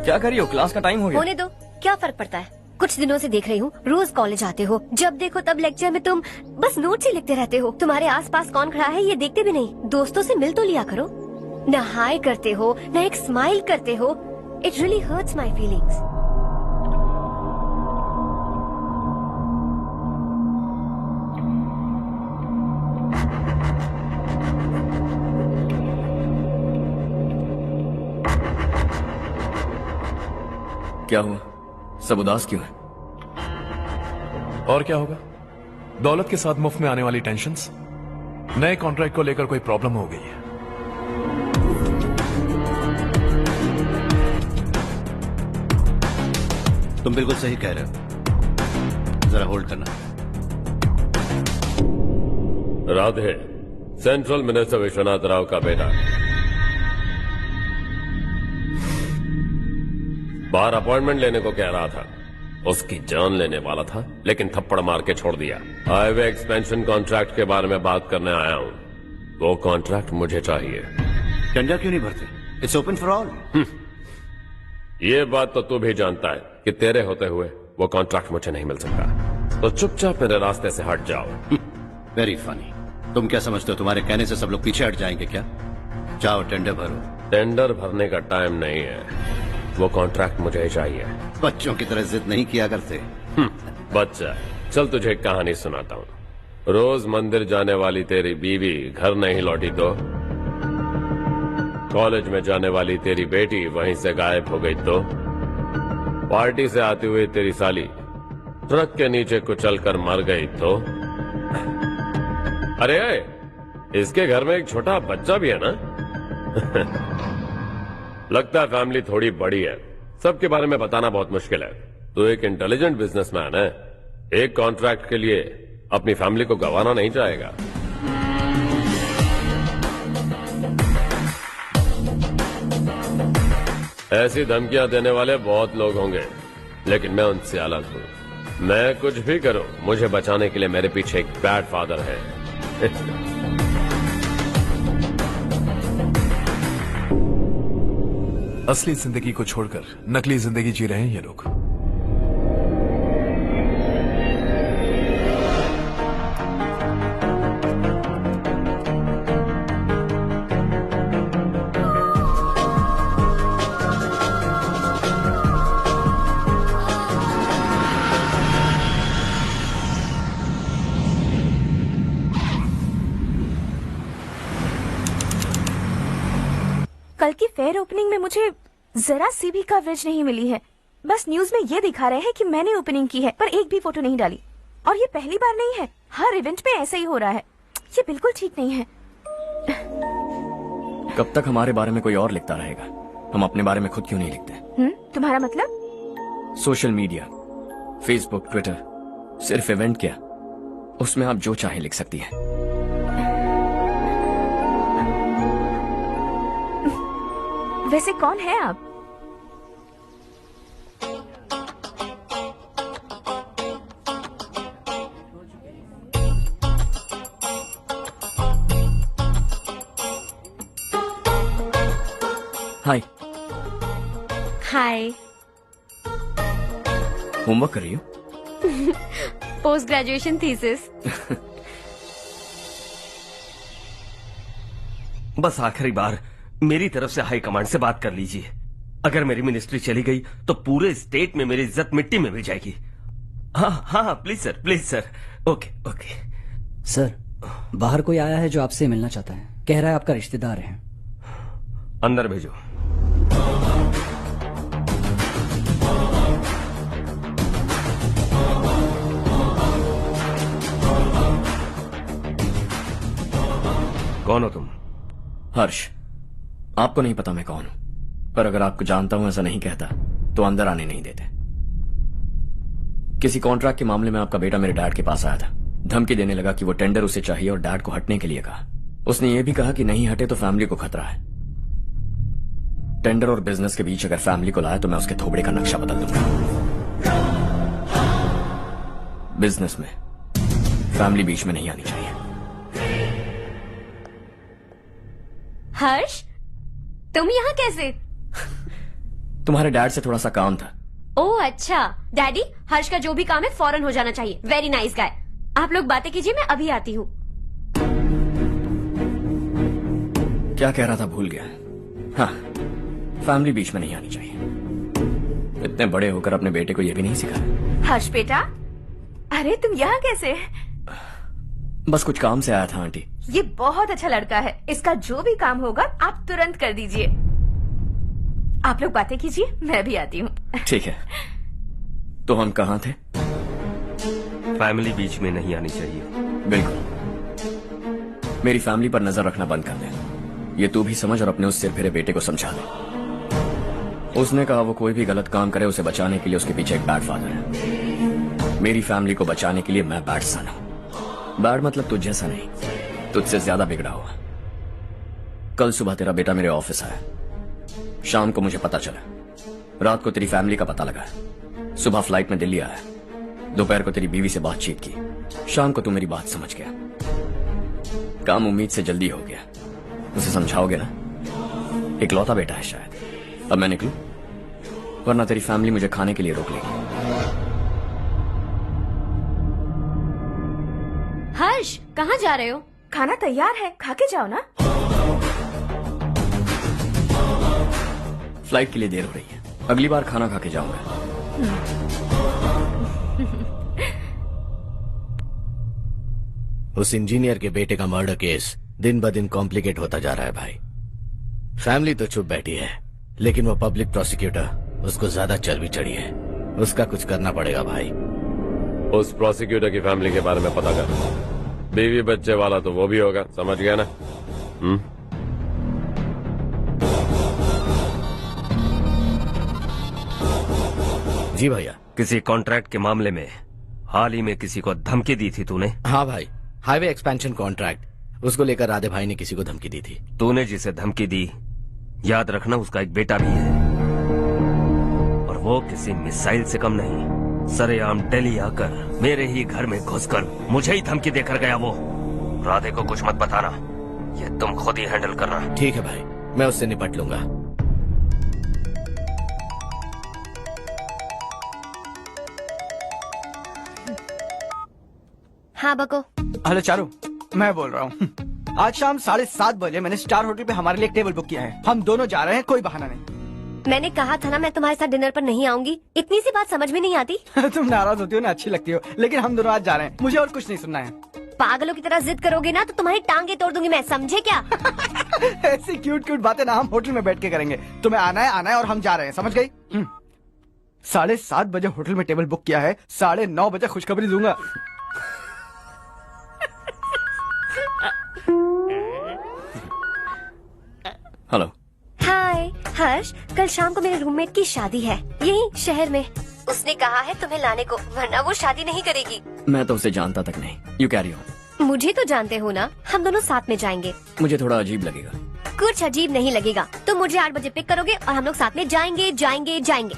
Speaker 5: क्या कर रही हो? Class का time हो गया।
Speaker 11: होने दो, क्या फर्क पड़ता है। कुछ दिनों से देख रही हूँ, रोज कॉलेज आते हो, जब देखो तब लेक्चर में तुम बस नोट्स ही लिखते रहते हो। तुम्हारे आसपास कौन खड़ा है ये देखते भी नहीं। दोस्तों से मिल तो लिया करो। न हाय करते हो, न एक स्माइल करते हो। It really hurts my feelings.
Speaker 5: क्या हुआ? सब उदास क्यों है?
Speaker 9: और क्या होगा? दौलत के साथ मुफ्त में आने वाली टेंशन्स। नए कॉन्ट्रैक्ट को लेकर कोई प्रॉब्लम हो गई है।
Speaker 8: तुम बिल्कुल सही कह रहे हो, जरा होल्ड करना।
Speaker 3: राधे, सेंट्रल मिनिस्टर विश्वनाथ राव का बेटा। बाहर अपॉइंटमेंट लेने को कह रहा था, उसकी जान लेने वाला था, लेकिन थप्पड़ मार के छोड़ दिया। हाईवे एक्सपेंशन कॉन्ट्रैक्ट के बारे में बात करने आया हूँ। वो कॉन्ट्रैक्ट मुझे चाहिए।
Speaker 8: टेंडर क्यों नहीं भरते? It's open for all.
Speaker 3: ये बात तो तू भी जानता है कि तेरे होते हुए वो कॉन्ट्रैक्ट मुझे नहीं मिल सकता, तो चुपचाप मेरे रास्ते से हट जाओ।
Speaker 8: Very funny. तुम क्या समझते हो तुम्हारे कहने से सब लोग पीछे हट जाएंगे क्या? जाओ टेंडर भरो।
Speaker 3: टेंडर भरने का टाइम नहीं है, वो कॉन्ट्रैक्ट मुझे चाहिए।
Speaker 8: बच्चों की तरह जिद नहीं किया करते।
Speaker 3: बच्चा, चल तुझे एक कहानी सुनाता हूँ। रोज मंदिर जाने वाली तेरी बीवी घर नहीं लौटी तो, कॉलेज में जाने वाली तेरी बेटी वहीं से गायब हो गई तो, पार्टी से आती हुई तेरी साली ट्रक के नीचे कुचल कर मर गई तो। अरे इसके घर में एक छोटा बच्चा भी है ना। लगता है फैमिली थोड़ी बड़ी है, सबके बारे में बताना बहुत मुश्किल है। तो एक इंटेलिजेंट बिजनेसमैन है, एक कॉन्ट्रैक्ट के लिए अपनी फैमिली को गंवाना नहीं चाहेगा। ऐसी धमकियां देने वाले बहुत लोग होंगे, लेकिन मैं उनसे अलग हूं। मैं कुछ भी करूं, मुझे बचाने के लिए मेरे पीछे एक बैड फादर है।
Speaker 9: असली जिंदगी को छोड़कर नकली जिंदगी जी रहे हैं ये लोग।
Speaker 15: कल की फेयर ओपनिंग में मुझे जरा सी भी कवरेज नहीं मिली है। बस न्यूज में ये दिखा रहे हैं कि मैंने ओपनिंग की है, पर एक भी फोटो नहीं डाली। और ये पहली बार नहीं है, हर इवेंट पे ऐसा ही हो रहा है। ये बिल्कुल ठीक नहीं है।
Speaker 5: कब तक हमारे बारे में कोई और लिखता रहेगा? हम अपने बारे में खुद क्यों नहीं लिखते?
Speaker 15: तुम्हारा मतलब?
Speaker 5: सोशल मीडिया, फेसबुक, ट्विटर, सिर्फ इवेंट क्या, उसमें आप जो चाहे लिख सकती हैं।
Speaker 15: वैसे कौन है आप?
Speaker 5: हाय।
Speaker 11: हाय।
Speaker 5: होमवर्क कर रही हो?
Speaker 11: Post graduation thesis.
Speaker 21: बस आखिरी बार मेरी तरफ से हाई कमांड से बात कर लीजिए। अगर मेरी मिनिस्ट्री चली गई तो पूरे स्टेट में मेरी इज्जत मिट्टी में मिल जाएगी। हाँ हाँ please sir, please sir. Okay okay
Speaker 14: sir, बाहर कोई आया है जो आपसे मिलना चाहता है। कह रहा है आपका रिश्तेदार है।
Speaker 21: अंदर भेजो। कौन हो तुम?
Speaker 5: हर्ष। आपको नहीं पता मैं कौन हूं, पर अगर आपको जानता हूं ऐसा नहीं कहता तो अंदर आने नहीं देते। किसी कॉन्ट्रैक्ट के मामले में आपका बेटा मेरे डैड के पास आया था। धमकी देने लगा कि वो टेंडर उसे चाहिए और डैड को हटने के लिए कहा। उसने ये भी कहा कि नहीं हटे तो फैमिली को खतरा है। टेंडर और बिजनेस के बीच अगर फैमिली को लाया तो मैं उसके थोबड़े का नक्शा बदल दूंगा। बिजनेस में फैमिली बीच में नहीं आनी चाहिए।
Speaker 11: हर्ष, तुम यहाँ कैसे?
Speaker 5: तुम्हारे डैड से थोड़ा सा काम था।
Speaker 11: ओह अच्छा। डैडी, हर्ष का जो भी काम है फौरन हो जाना चाहिए। Very nice guy. आप लोग बातें कीजिए, मैं अभी आती हूँ।
Speaker 5: क्या कह रहा था भूल गया। हाँ, फैमिली बीच में नहीं आनी चाहिए। इतने बड़े होकर अपने बेटे को यह भी नहीं सिखाया।
Speaker 15: हर्ष बेटा, अरे तुम यहाँ कैसे?
Speaker 5: बस कुछ काम से आया था आंटी।
Speaker 15: ये बहुत अच्छा लड़का है। इसका जो भी काम होगा आप तुरंत कर दीजिए। आप लोग बातें कीजिए, मैं भी आती हूँ।
Speaker 5: ठीक है। तो हम कहाँ थे?
Speaker 21: फैमिली बीच में नहीं आनी चाहिए।
Speaker 5: बिल्कुल। मेरी फैमिली पर नजर रखना बंद कर दे। ये तू भी समझ और अपने उस सिर फिरे बेटे को समझा दे। उसने कहा वो कोई भी गलत काम करे उसे बचाने के लिए उसके पीछे एक बैड फादर है। मेरी फैमिली को बचाने के लिए मैं बैड सन हूं। बैड मतलब तुझ जैसा नहीं, तुझसे ज्यादा बिगड़ा हुआ। कल सुबह तेरा बेटा मेरे ऑफिस आया। शाम को मुझे पता चला। रात को तेरी फैमिली का पता लगा। सुबह फ्लाइट में दिल्ली आया। दोपहर को तेरी बीवी से बातचीत की। शाम को तू मेरी बात समझ गया। काम उम्मीद से जल्दी हो गया। उसे समझाओगे ना? इकलौता बेटा है शायद। अब मैं निकलूं, वरना तेरी फैमिली मुझे खाने के लिए रोक लेगी।
Speaker 11: हर्ष, कहाँ जा रहे हो?
Speaker 15: खाना तैयार है, खा के जाओ ना।
Speaker 5: फ्लाइट के लिए देर हो रही है। अगली बार खाना खा के जाऊंगा।
Speaker 4: उस इंजीनियर के बेटे का मर्डर केस दिन ब दिन कॉम्प्लिकेट होता जा रहा है भाई। फैमिली तो चुप बैठी है, लेकिन वो पब्लिक प्रोसिक्यूटर उसको ज्यादा चर्बी चढ़ी है। उसका कुछ करना पड़ेगा भाई।
Speaker 3: उस प्रोसिक्यूटर की फैमिली के बारे में पता कर। बीवी बच्चे वाला तो वो भी होगा, समझ गया ना?
Speaker 4: जी भैया।
Speaker 21: किसी कॉन्ट्रैक्ट के मामले में हाल ही में किसी को धमकी दी थी तूने?
Speaker 4: हाँ भाई, हाईवे एक्सपेंशन कॉन्ट्रैक्ट, उसको लेकर राधे भाई ने किसी को धमकी दी थी।
Speaker 21: तूने जिसे धमकी दी, याद रखना उसका एक बेटा भी है, और वो किसी मिसाइल से कम नहीं। सरेआम दिल्ली आकर मेरे ही घर में घुसकर मुझे ही धमकी देकर गया वो। राधे को कुछ मत बताना, ये तुम खुद ही हैंडल करना।
Speaker 4: ठीक है भाई, मैं उससे निपट लूंगा।
Speaker 11: हाँ बको।
Speaker 16: हेलो चारू, मैं बोल रहा हूँ। आज शाम 7:30 बजे मैंने स्टार होटल पे हमारे लिए एक टेबल बुक किया है। हम दोनों जा रहे हैं, कोई बहाना नहीं।
Speaker 11: मैंने कहा था ना मैं तुम्हारे साथ डिनर पर नहीं आऊंगी। इतनी सी बात समझ में नहीं आती?
Speaker 16: तुम नाराज होती हो ना, अच्छी लगती हो, लेकिन हम दोनों आज जा रहे हैं। मुझे और कुछ नहीं सुनना है।
Speaker 11: पागलों की तरह जिद करोगे ना तो तुम्हारी टांगे तोड़ दूंगी मैं, समझे क्या?
Speaker 16: ऐसी क्यूट क्यूट बातें ना हम होटल में बैठ के करेंगे। तुम्हें आना है और हम जा रहे हैं, समझ गई? 7:30 बजे होटल में टेबल बुक किया है, 9:30 बजे खुशखबरी दूंगा।
Speaker 5: हेलो।
Speaker 11: हाय हर्ष, कल शाम को मेरे रूममेट की शादी है यही शहर में। उसने कहा है तुम्हें लाने को, वरना वो शादी नहीं करेगी।
Speaker 5: मैं तो उसे जानता तक नहीं। You carry on.
Speaker 11: मुझे तो जानते हो ना, हम दोनों साथ में जाएंगे।
Speaker 5: मुझे थोड़ा अजीब लगेगा।
Speaker 11: कुछ अजीब नहीं लगेगा। तुम मुझे 8 बजे पिक करोगे और हम लोग साथ में जाएंगे जाएंगे जाएंगे।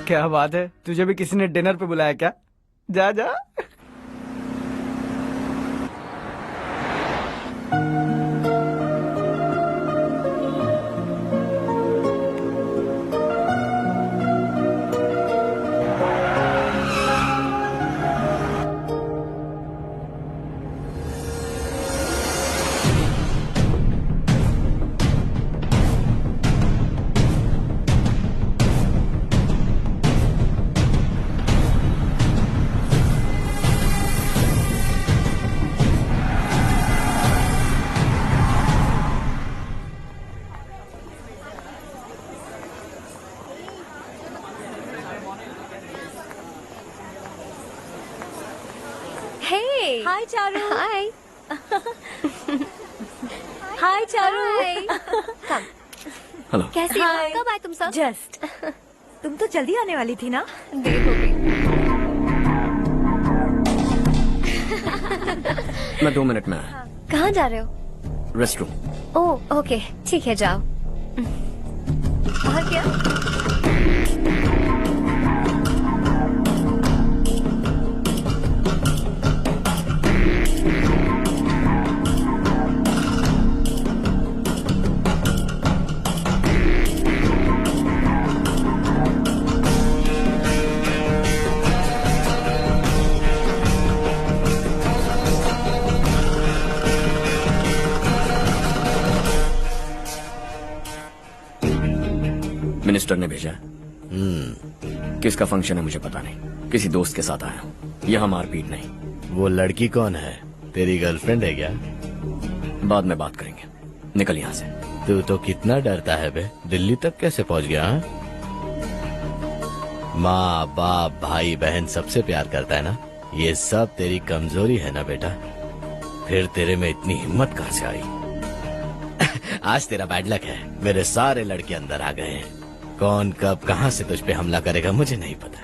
Speaker 16: क्या बात है, तुझे भी किसी ने डिनर पे बुलाया क्या? जा जा।
Speaker 15: हाय चारू।
Speaker 11: हाय।
Speaker 15: हाय चारू।
Speaker 5: हेलो।
Speaker 11: कैसी हो? कब आए तुम सब?
Speaker 15: जस्ट। तुम तो जल्दी आने वाली थी ना?
Speaker 11: देर हो गई।
Speaker 5: मैं 2 मिनट में आया।
Speaker 11: कहाँ जा रहे हो?
Speaker 5: Rest room.
Speaker 11: ओह ओके, ठीक है जाओ। और क्या?
Speaker 5: मिनिस्टर ने भेजा है। किसका फंक्शन है मुझे पता नहीं, किसी दोस्त के साथ आया हूँ। यहाँ मारपीट नहीं।
Speaker 4: वो लड़की कौन है? तेरी गर्लफ्रेंड है क्या?
Speaker 5: बाद में बात करेंगे, निकल यहाँ से।
Speaker 4: तू तो कितना डरता है बे, दिल्ली तक कैसे पहुँच गया? माँ बाप भाई बहन सबसे प्यार करता है ना, ये सब तेरी कमजोरी है ना बेटा। फिर तेरे में इतनी हिम्मत कहाँ से आई? आज तेरा बैड लक है, मेरे सारे लड़के अंदर आ गए हैं। कौन कब कहां से तुझ पे हमला करेगा मुझे नहीं पता।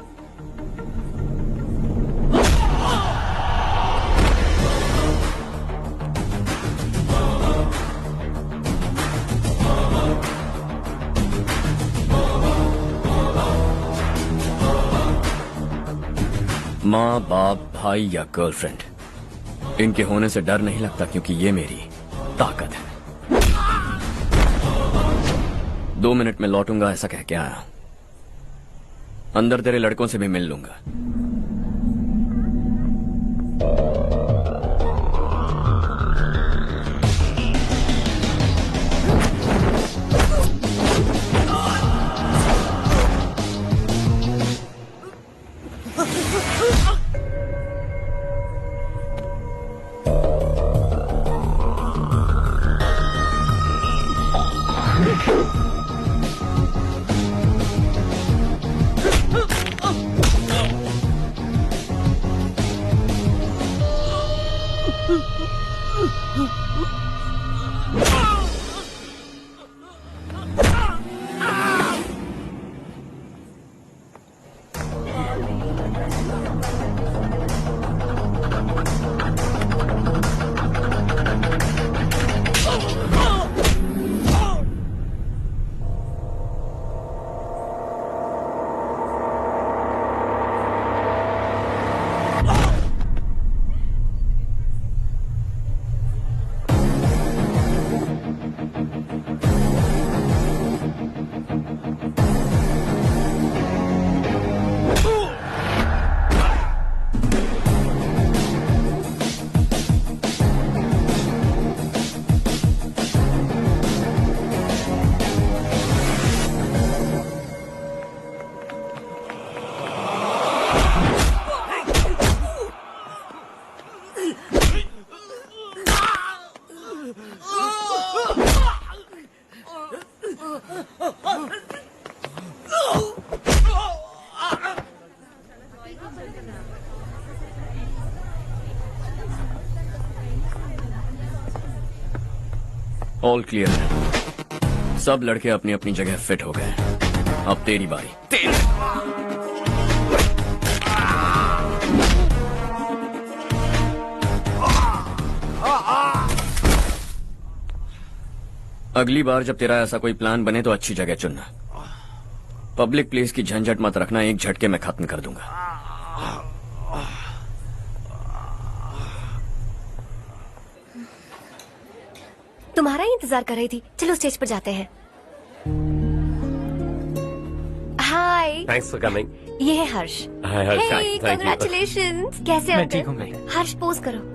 Speaker 5: माँ बाप भाई या गर्लफ्रेंड, इनके होने से डर नहीं लगता, क्योंकि ये मेरी ताकत है। 2 मिनट में लौटूंगा ऐसा कह के आया। अंदर तेरे लड़कों से भी मिल लूंगा। ऑल क्लियर है। सब लड़के अपनी अपनी जगह फिट हो गए। अब तेरी बारी। अगली बार जब तेरा ऐसा कोई प्लान बने तो अच्छी जगह चुनना। पब्लिक प्लेस की झंझट मत रखना, एक झटके में खत्म कर दूंगा।
Speaker 11: तुम्हारा ही इंतजार कर रही थी। चलो स्टेज पर जाते हैं। हाय।
Speaker 3: Thanks for coming.
Speaker 11: ये है Harsh.
Speaker 3: Hi Harsh,
Speaker 11: Hey,
Speaker 3: thank you.
Speaker 11: congratulations। कैसे हो?
Speaker 10: मैं ठीक हूँ बेटा।
Speaker 11: हर्ष पोज करो।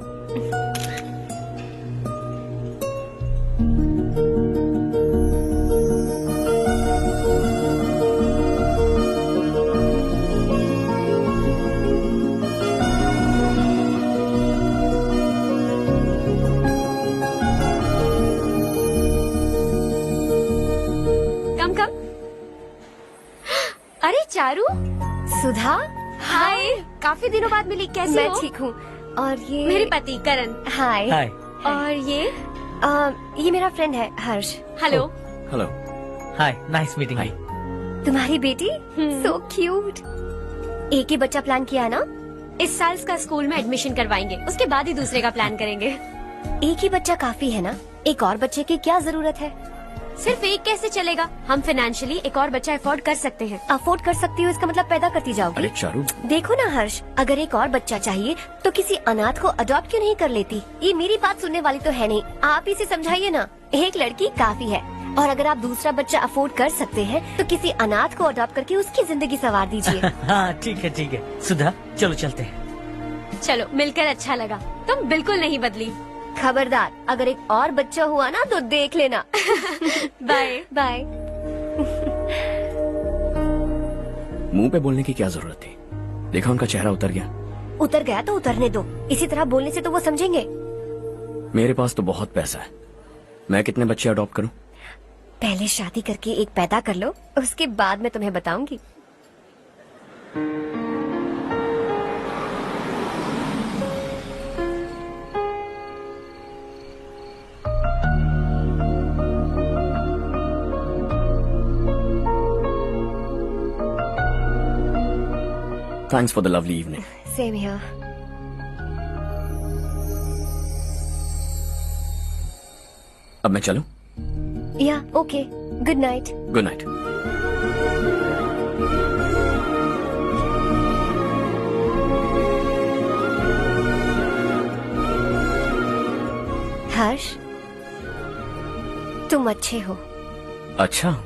Speaker 11: अरे चारू, सुधा, हाय। काफी दिनों बाद मिली, कैसी हो? मैं ठीक हूँ। और ये मेरे पति करण। हाय।
Speaker 10: हाय।
Speaker 11: और ये मेरा फ्रेंड है Harsh. Hello.
Speaker 5: Hello.
Speaker 10: Hi, nice meeting you.
Speaker 11: तुम्हारी बेटी सो क्यूट। एक ही बच्चा प्लान किया ना? इस साल इसका स्कूल में एडमिशन करवाएंगे, उसके बाद ही दूसरे का प्लान करेंगे। एक ही बच्चा काफी है ना? एक और बच्चे की क्या जरूरत है? सिर्फ एक कैसे चलेगा? हम फाइनेंशियली एक और बच्चा अफोर्ड कर सकते हैं। अफोर्ड कर सकती हो इसका मतलब पैदा करती जाओगी।
Speaker 5: अरे चारू,
Speaker 11: देखो ना हर्ष, अगर एक और बच्चा चाहिए तो किसी अनाथ को अडॉप्ट क्यों नहीं कर लेती? ये मेरी बात सुनने वाली तो है नहीं, आप इसे समझाइए ना। एक लड़की काफी है, और अगर आप दूसरा बच्चा अफोर्ड कर सकते हैं तो किसी अनाथ को अडॉप्ट करके उसकी जिंदगी संवार दीजिए।
Speaker 10: हाँ ठीक है ठीक है। सुधा चलो चलते हैं।
Speaker 11: चलो, मिलकर अच्छा लगा। तुम बिल्कुल नहीं बदली। खबरदार, अगर एक और बच्चा हुआ ना तो देख लेना। Bye bye.
Speaker 5: मुंह पे बोलने की क्या जरूरत थी? देखा उनका चेहरा उतर गया।
Speaker 11: उतर गया तो उतरने दो, इसी तरह बोलने से तो वो समझेंगे।
Speaker 5: मेरे पास तो बहुत पैसा है, मैं कितने बच्चे अडॉप्ट करूं?
Speaker 11: पहले शादी करके एक पैदा कर लो, उसके बाद मैं तुम्हें बताऊंगी।
Speaker 5: Thanks for the lovely evening.
Speaker 11: Same here.
Speaker 5: अब मैं चलूं?
Speaker 11: Yeah, okay. Good night.
Speaker 5: Good night.
Speaker 11: हर्ष, तुम अच्छे हो।
Speaker 5: अच्छा।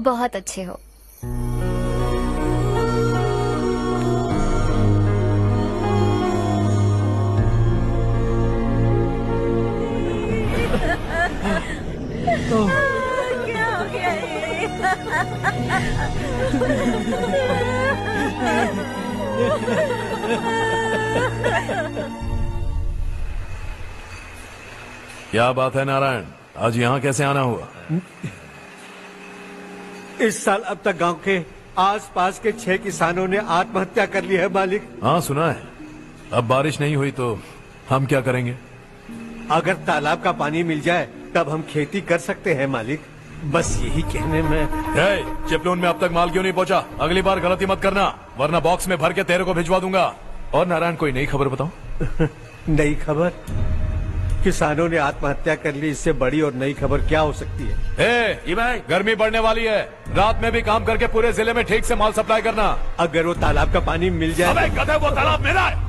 Speaker 11: बहुत अच्छे हो।
Speaker 18: क्या हो गया
Speaker 9: क्या बात है नारायण, आज यहाँ कैसे आना हुआ?
Speaker 12: इस साल अब तक गांव के आसपास के 6 किसानों ने आत्महत्या कर ली है मालिक।
Speaker 9: हाँ सुना है। अब बारिश नहीं हुई तो हम क्या करेंगे?
Speaker 12: अगर तालाब का पानी मिल जाए तब हम खेती कर सकते हैं मालिक। बस यही कहने में।
Speaker 9: चिपलून में अब तक माल क्यों नहीं पहुंचा? अगली बार गलती मत करना, वरना बॉक्स में भर के तेरे को भिजवा दूंगा। और नारायण, कोई नई खबर बताओ।
Speaker 12: नई खबर? किसानों ने आत्महत्या कर ली, इससे बड़ी और नई खबर क्या हो सकती है?
Speaker 9: भाई, गर्मी बढ़ने वाली है, रात में भी काम करके पूरे जिले में ठीक से माल सप्लाई करना।
Speaker 12: अगर वो तालाब का पानी मिल जाए।
Speaker 9: अबे गधे, वो तालाब मेरा है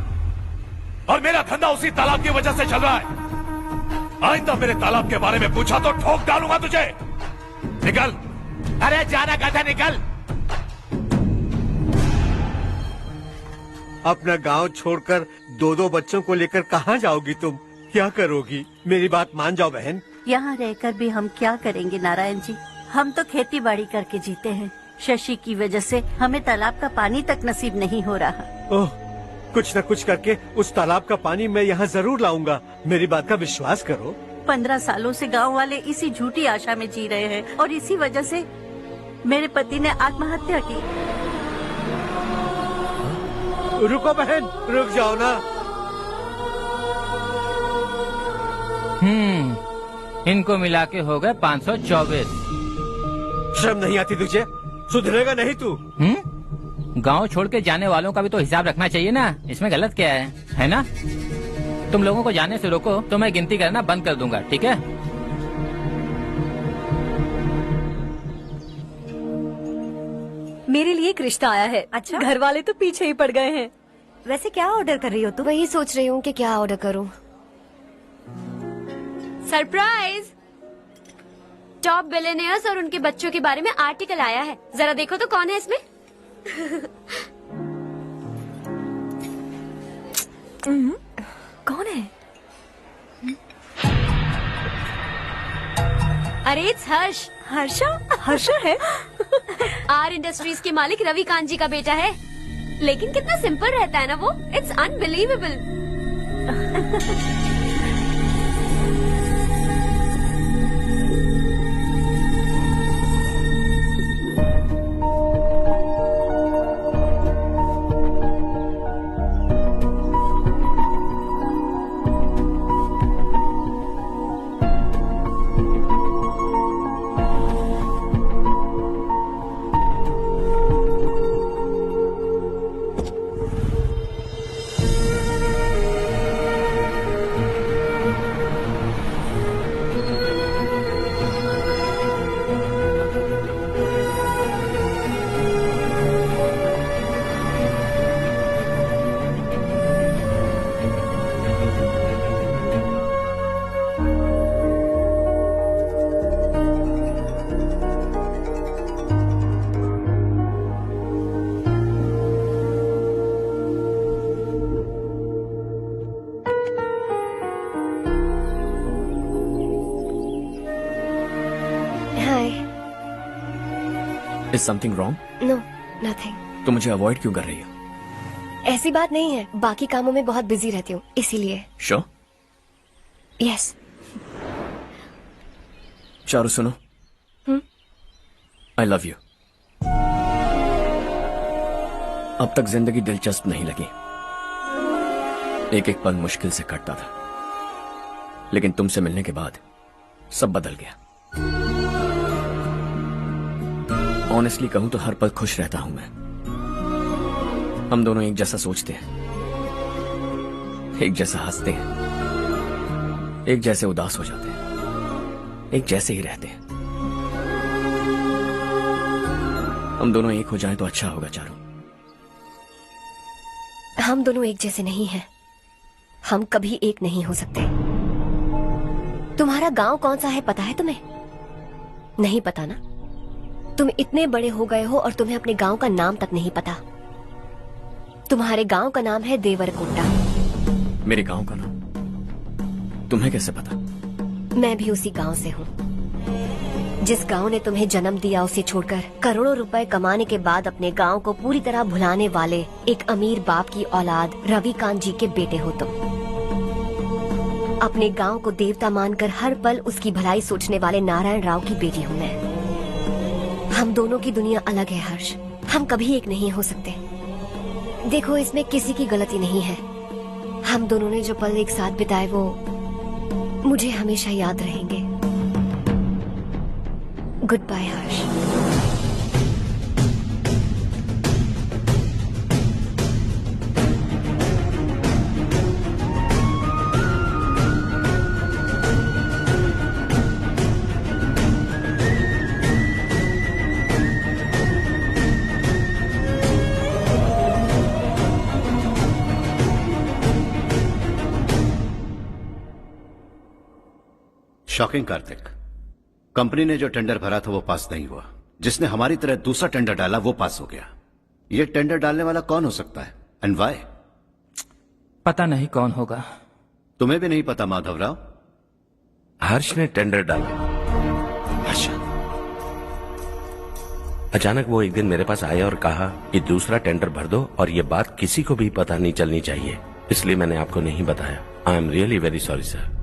Speaker 9: और मेरा धंधा उसी तालाब की वजह से चल रहा है। आइंदा मेरे तालाब के बारे में पूछा तो ठोक डालूंगा तुझे। निकल।
Speaker 19: अरे जाना गधा, निकल।
Speaker 12: अपना गांव छोड़कर 2-2 बच्चों को लेकर कहाँ जाओगी तुम? क्या करोगी? मेरी बात मान जाओ बहन।
Speaker 18: यहाँ रहकर भी हम क्या करेंगे नारायण जी? हम तो खेती बाड़ी करके जीते हैं। शशि की वजह से हमें तालाब का पानी तक नसीब नहीं हो रहा।
Speaker 12: ओह, कुछ न कुछ करके उस तालाब का पानी मैं यहाँ जरूर लाऊंगा। मेरी बात का विश्वास करो।
Speaker 18: 15 सालों से गांव वाले इसी झूठी आशा में जी रहे हैं और इसी वजह से मेरे पति ने आत्महत्या की।
Speaker 12: रुको बहन, रुक जाओ ना।
Speaker 19: इनको मिला के हो गए 524।
Speaker 12: शर्म नहीं आती तुझे? सुधरेगा नहीं तू?
Speaker 19: गांव छोड़ के जाने वालों का भी तो हिसाब रखना चाहिए ना। इसमें गलत क्या है ना? तुम लोगों को जाने से रोको तो मैं गिनती करना बंद कर दूंगा, ठीक है?
Speaker 6: मेरे लिए एक रिश्ता आया है। अच्छा? घर वाले तो पीछे ही पड़ गए हैं।
Speaker 11: वैसे क्या ऑर्डर कर रही हो तुम? वही सोच रही हूँ कि क्या ऑर्डर करूँ। सरप्राइज! टॉप बिलियनियर्स और उनके बच्चों के बारे में आर्टिकल आया है। जरा देखो तो कौन है इसमें।
Speaker 6: कौन है?
Speaker 11: अरे इट्स हर्ष।
Speaker 6: हर्षा है?
Speaker 11: आर इंडस्ट्रीज के मालिक रवि कांत जी का बेटा है। लेकिन कितना सिंपल रहता है ना वो। It's unbelievable.
Speaker 5: Is something wrong?
Speaker 11: No, nothing.
Speaker 5: तो मुझे अवॉइड क्यों कर रही हो?
Speaker 11: ऐसी बात नहीं है, बाकी कामों में बहुत बिजी रहती हूँ इसीलिए।
Speaker 5: Sure?
Speaker 11: यस।
Speaker 5: चारू सुनो। I love you. अब तक जिंदगी दिलचस्प नहीं लगी। एक एक पल मुश्किल से कटता था, लेकिन तुमसे मिलने के बाद सब बदल गया। ऑनेस्टली कहूं तो हर पल खुश रहता हूं मैं। हम दोनों एक जैसा सोचते हैं, एक जैसा हंसते हैं, एक जैसे उदास हो जाते हैं, एक जैसे ही रहते हैं। हम दोनों एक हो जाएं तो अच्छा होगा चारू।
Speaker 11: हम दोनों एक जैसे नहीं हैं। हम कभी एक नहीं हो सकते। तुम्हारा गांव कौन सा है पता है तुम्हें? नहीं पता ना? तुम इतने बड़े हो गए हो और तुम्हें अपने गांव का नाम तक नहीं पता। तुम्हारे गांव का नाम है देवरकोटा।
Speaker 5: मेरे गांव का नाम तुम्हें कैसे पता?
Speaker 11: मैं भी उसी गांव से हूँ। जिस गांव ने तुम्हें जन्म दिया उसे छोड़कर करोड़ों रुपए कमाने के बाद अपने गांव को पूरी तरह भुलाने वाले एक अमीर बाप की औलाद रवि कांत जी के बेटे हो तुम। अपने गांव को देवता मानकर हर पल उसकी भलाई सोचने वाले नारायण राव की बेटी हूँ मैं। हम दोनों की दुनिया अलग है हर्ष। हम कभी एक नहीं हो सकते। देखो, इसमें किसी की गलती नहीं है। हम हम दोनों ने जो पल एक साथ बिताए वो मुझे हमेशा याद रहेंगे। गुड बाय हर्ष।
Speaker 8: शॉकिंग कार्तिक, कंपनी ने जो टेंडर भरा था वो पास नहीं हुआ। जिसने हमारी तरह दूसरा टेंडर डाला वो पास हो गया। ये टेंडर डालने वाला कौन हो सकता है एंड व्हाई?
Speaker 19: पता नहीं कौन होगा।
Speaker 8: तुम्हें भी नहीं पता माधवराव?
Speaker 1: हर्ष ने टेंडर डाला। अच्छा। अचानक वो एक दिन मेरे पास आया और कहा कि दूसरा टेंडर भर दो और ये बात किसी को भी पता नहीं चलनी चाहिए, इसलिए मैंने आपको नहीं बताया। I am really very sorry sir.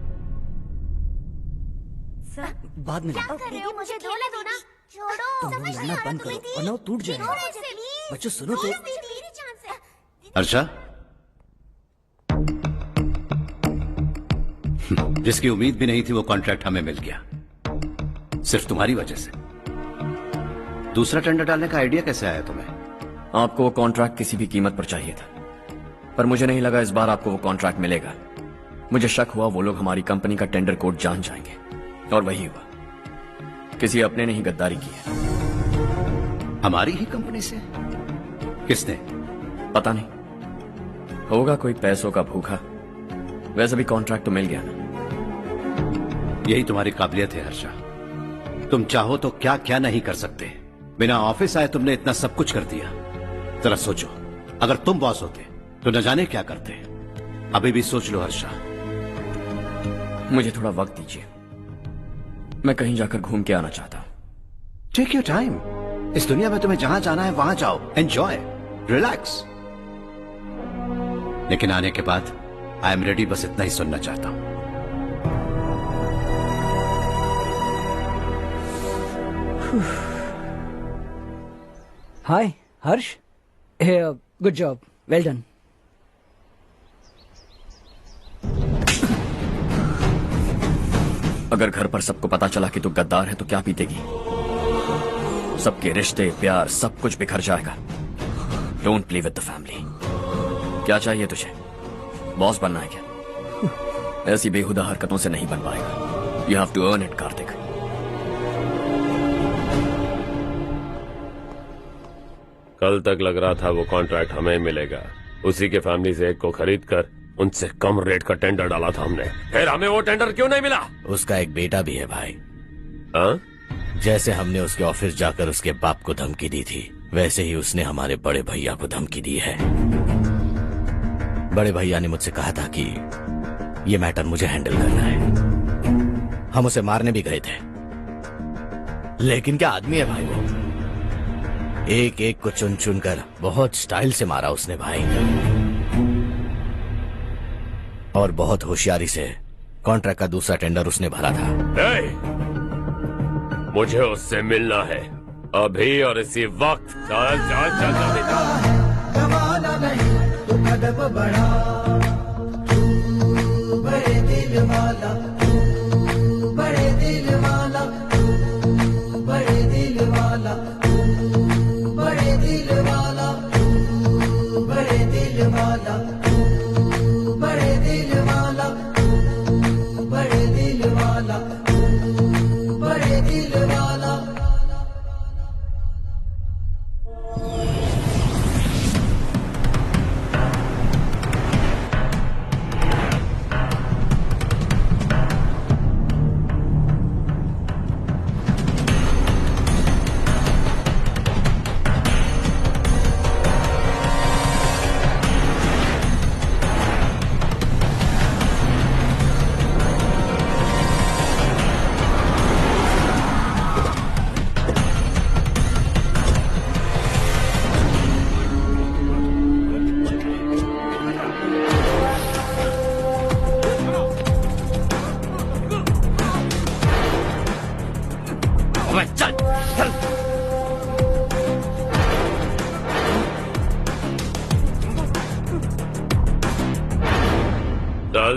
Speaker 14: बाद में
Speaker 15: मुझे धोने दो ना। छोड़ो।
Speaker 14: तुम लड़ना बंद करो वरना वो टूट जाएगा। बच्चों सुनो तो।
Speaker 8: अर्षा, जिसकी उम्मीद भी नहीं थी वो कॉन्ट्रैक्ट हमें मिल गया, सिर्फ तुम्हारी वजह से। दूसरा टेंडर डालने का आइडिया कैसे आया तुम्हें?
Speaker 5: आपको वो कॉन्ट्रैक्ट किसी भी कीमत पर चाहिए था, पर मुझे नहीं लगा इस बार आपको वो कॉन्ट्रैक्ट मिलेगा। मुझे शक हुआ वो लोग हमारी कंपनी का टेंडर कोड जान जाएंगे, और वही हुआ। किसी अपने ने ही गद्दारी की है।
Speaker 8: हमारी ही कंपनी से? किसने?
Speaker 5: पता नहीं, होगा कोई पैसों का भूखा। वैसे भी कॉन्ट्रैक्ट तो मिल गया ना।
Speaker 8: यही तुम्हारी काबिलियत है हर्षा, तुम चाहो तो क्या क्या नहीं कर सकते। बिना ऑफिस आए तुमने इतना सब कुछ कर दिया। जरा सोचो, अगर तुम बॉस होते तो न जाने क्या करते। अभी भी सोच लो हर्षा।
Speaker 5: मुझे थोड़ा वक्त दीजिए, मैं कहीं जाकर घूम के आना चाहता हूं।
Speaker 8: Take your time. इस दुनिया में तुम्हें जहां जाना है वहां जाओ, एंजॉय, रिलैक्स। लेकिन आने के बाद आई एम रेडी, बस इतना ही सुनना चाहता हूं।
Speaker 14: हाय हर्ष, गुड जॉब, वेल डन।
Speaker 5: अगर घर पर सबको पता चला कि तू गद्दार है तो क्या पीतेगी? सबके रिश्ते, प्यार, सब कुछ बिखर जाएगा। Don't play with the family. क्या चाहिए तुझे? बॉस बनना है क्या? ऐसी बेहुदा हरकतों से नहीं बन पाएगा। You have to earn it Kartik.
Speaker 3: कल तक लग रहा था वो कॉन्ट्रैक्ट हमें मिलेगा। उसी के फैमिली से एक को खरीद कर उनसे कम रेट का टेंडर डाला था हमने, फिर हमें वो टेंडर क्यों नहीं मिला?
Speaker 4: उसका एक बेटा भी है भाई।
Speaker 3: हाँ?
Speaker 4: जैसे हमने उसके ऑफिस जाकर उसके बाप को धमकी दी थी, वैसे ही उसने हमारे बड़े भैया को धमकी दी है। बड़े भैया ने मुझसे कहा था कि ये मैटर मुझे हैंडल करना है। हम उसे मारने भी गए थे, लेकिन क्या आदमी है भाई वो। एक एक को चुन चुन कर बहुत स्टाइल से मारा उसने भाई, और बहुत होशियारी से कॉन्ट्रैक्ट का दूसरा टेंडर उसने भरा था।
Speaker 3: मुझे उससे मिलना है अभी और इसी वक्त। चल चल चल जल्दी चल।
Speaker 7: जमाना नहीं तो कदम बढ़ा, तू बड़े दिल वाला, तू बड़े दिल वाला, तू बड़े दिल वाला, तू बड़े दिल वाला, तू बड़े दिल वाला, तू बड़े दिल वाला, तू बड़े दिल वाला, तू बड़े दिल वाला।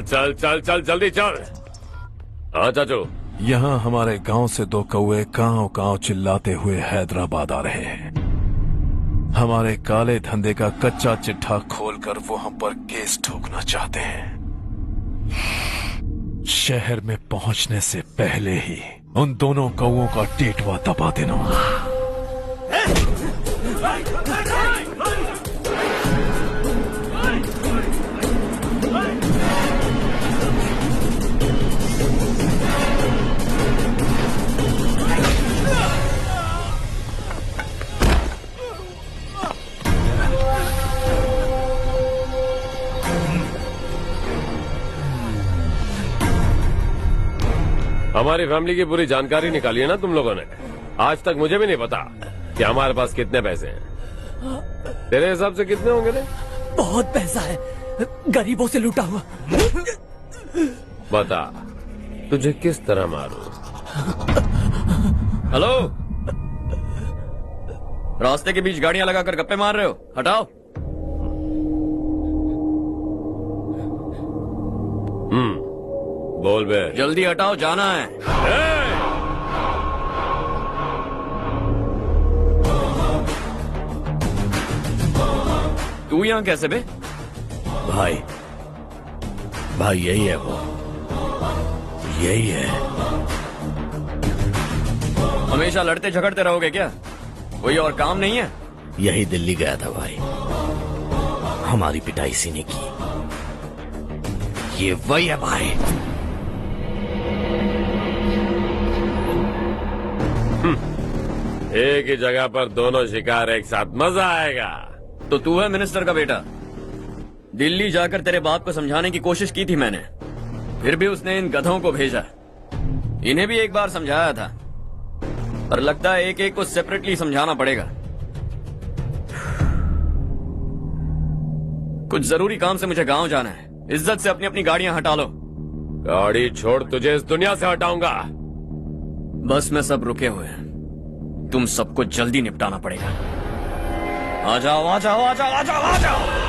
Speaker 3: चल चल चल जल्दी चल। हाँ चाचू।
Speaker 9: यहाँ हमारे गांव से 2 कौवे कांव कांव चिल्लाते हुए हैदराबाद आ रहे हैं। हमारे काले धंधे का कच्चा चिट्ठा खोलकर वो हम पर केस ठोकना चाहते हैं। शहर में पहुंचने से पहले ही उन दोनों कौवों का टेटवा दबा देना।
Speaker 3: हमारी फैमिली की पूरी जानकारी निकाली है ना तुम लोगों ने। आज तक मुझे भी नहीं पता कि हमारे पास कितने पैसे हैं। तेरे हिसाब से कितने होंगे रे?
Speaker 14: बहुत पैसा है, गरीबों से लूटा हुआ।
Speaker 3: बता तुझे किस तरह मारूं?
Speaker 5: हेलो, रास्ते के बीच गाड़ियां लगाकर गप्पे मार रहे हो? हटाओ।
Speaker 3: बोल बे।
Speaker 5: जल्दी हटाओ, जाना है। तू यहाँ कैसे बे?
Speaker 4: भाई यही है वो, यही है।
Speaker 5: हमेशा लड़ते झगड़ते रहोगे क्या? कोई और काम नहीं है?
Speaker 4: यही दिल्ली गया था भाई, हमारी पिटाई इसी ने की। ये वही है भाई।
Speaker 3: एक ही जगह पर दोनों शिकार एक साथ, मजा आएगा।
Speaker 5: तो तू है मिनिस्टर का बेटा। दिल्ली जाकर तेरे बाप को समझाने की कोशिश की थी मैंने, फिर भी उसने इन गधों को भेजा। इन्हें भी एक बार समझाया था, पर लगता है एक एक को सेपरेटली समझाना पड़ेगा। कुछ जरूरी काम से मुझे गांव जाना है। इज्जत से अपनी अपनी गाड़ियां हटा लो।
Speaker 3: गाड़ी छोड़, तुझे इस दुनिया से हटाऊंगा।
Speaker 5: बस में सब रुके हुए हैं, तुम सबको जल्दी निपटाना पड़ेगा। आ जाओ आ जाओ आ जाओ आ जाओ आ जाओ।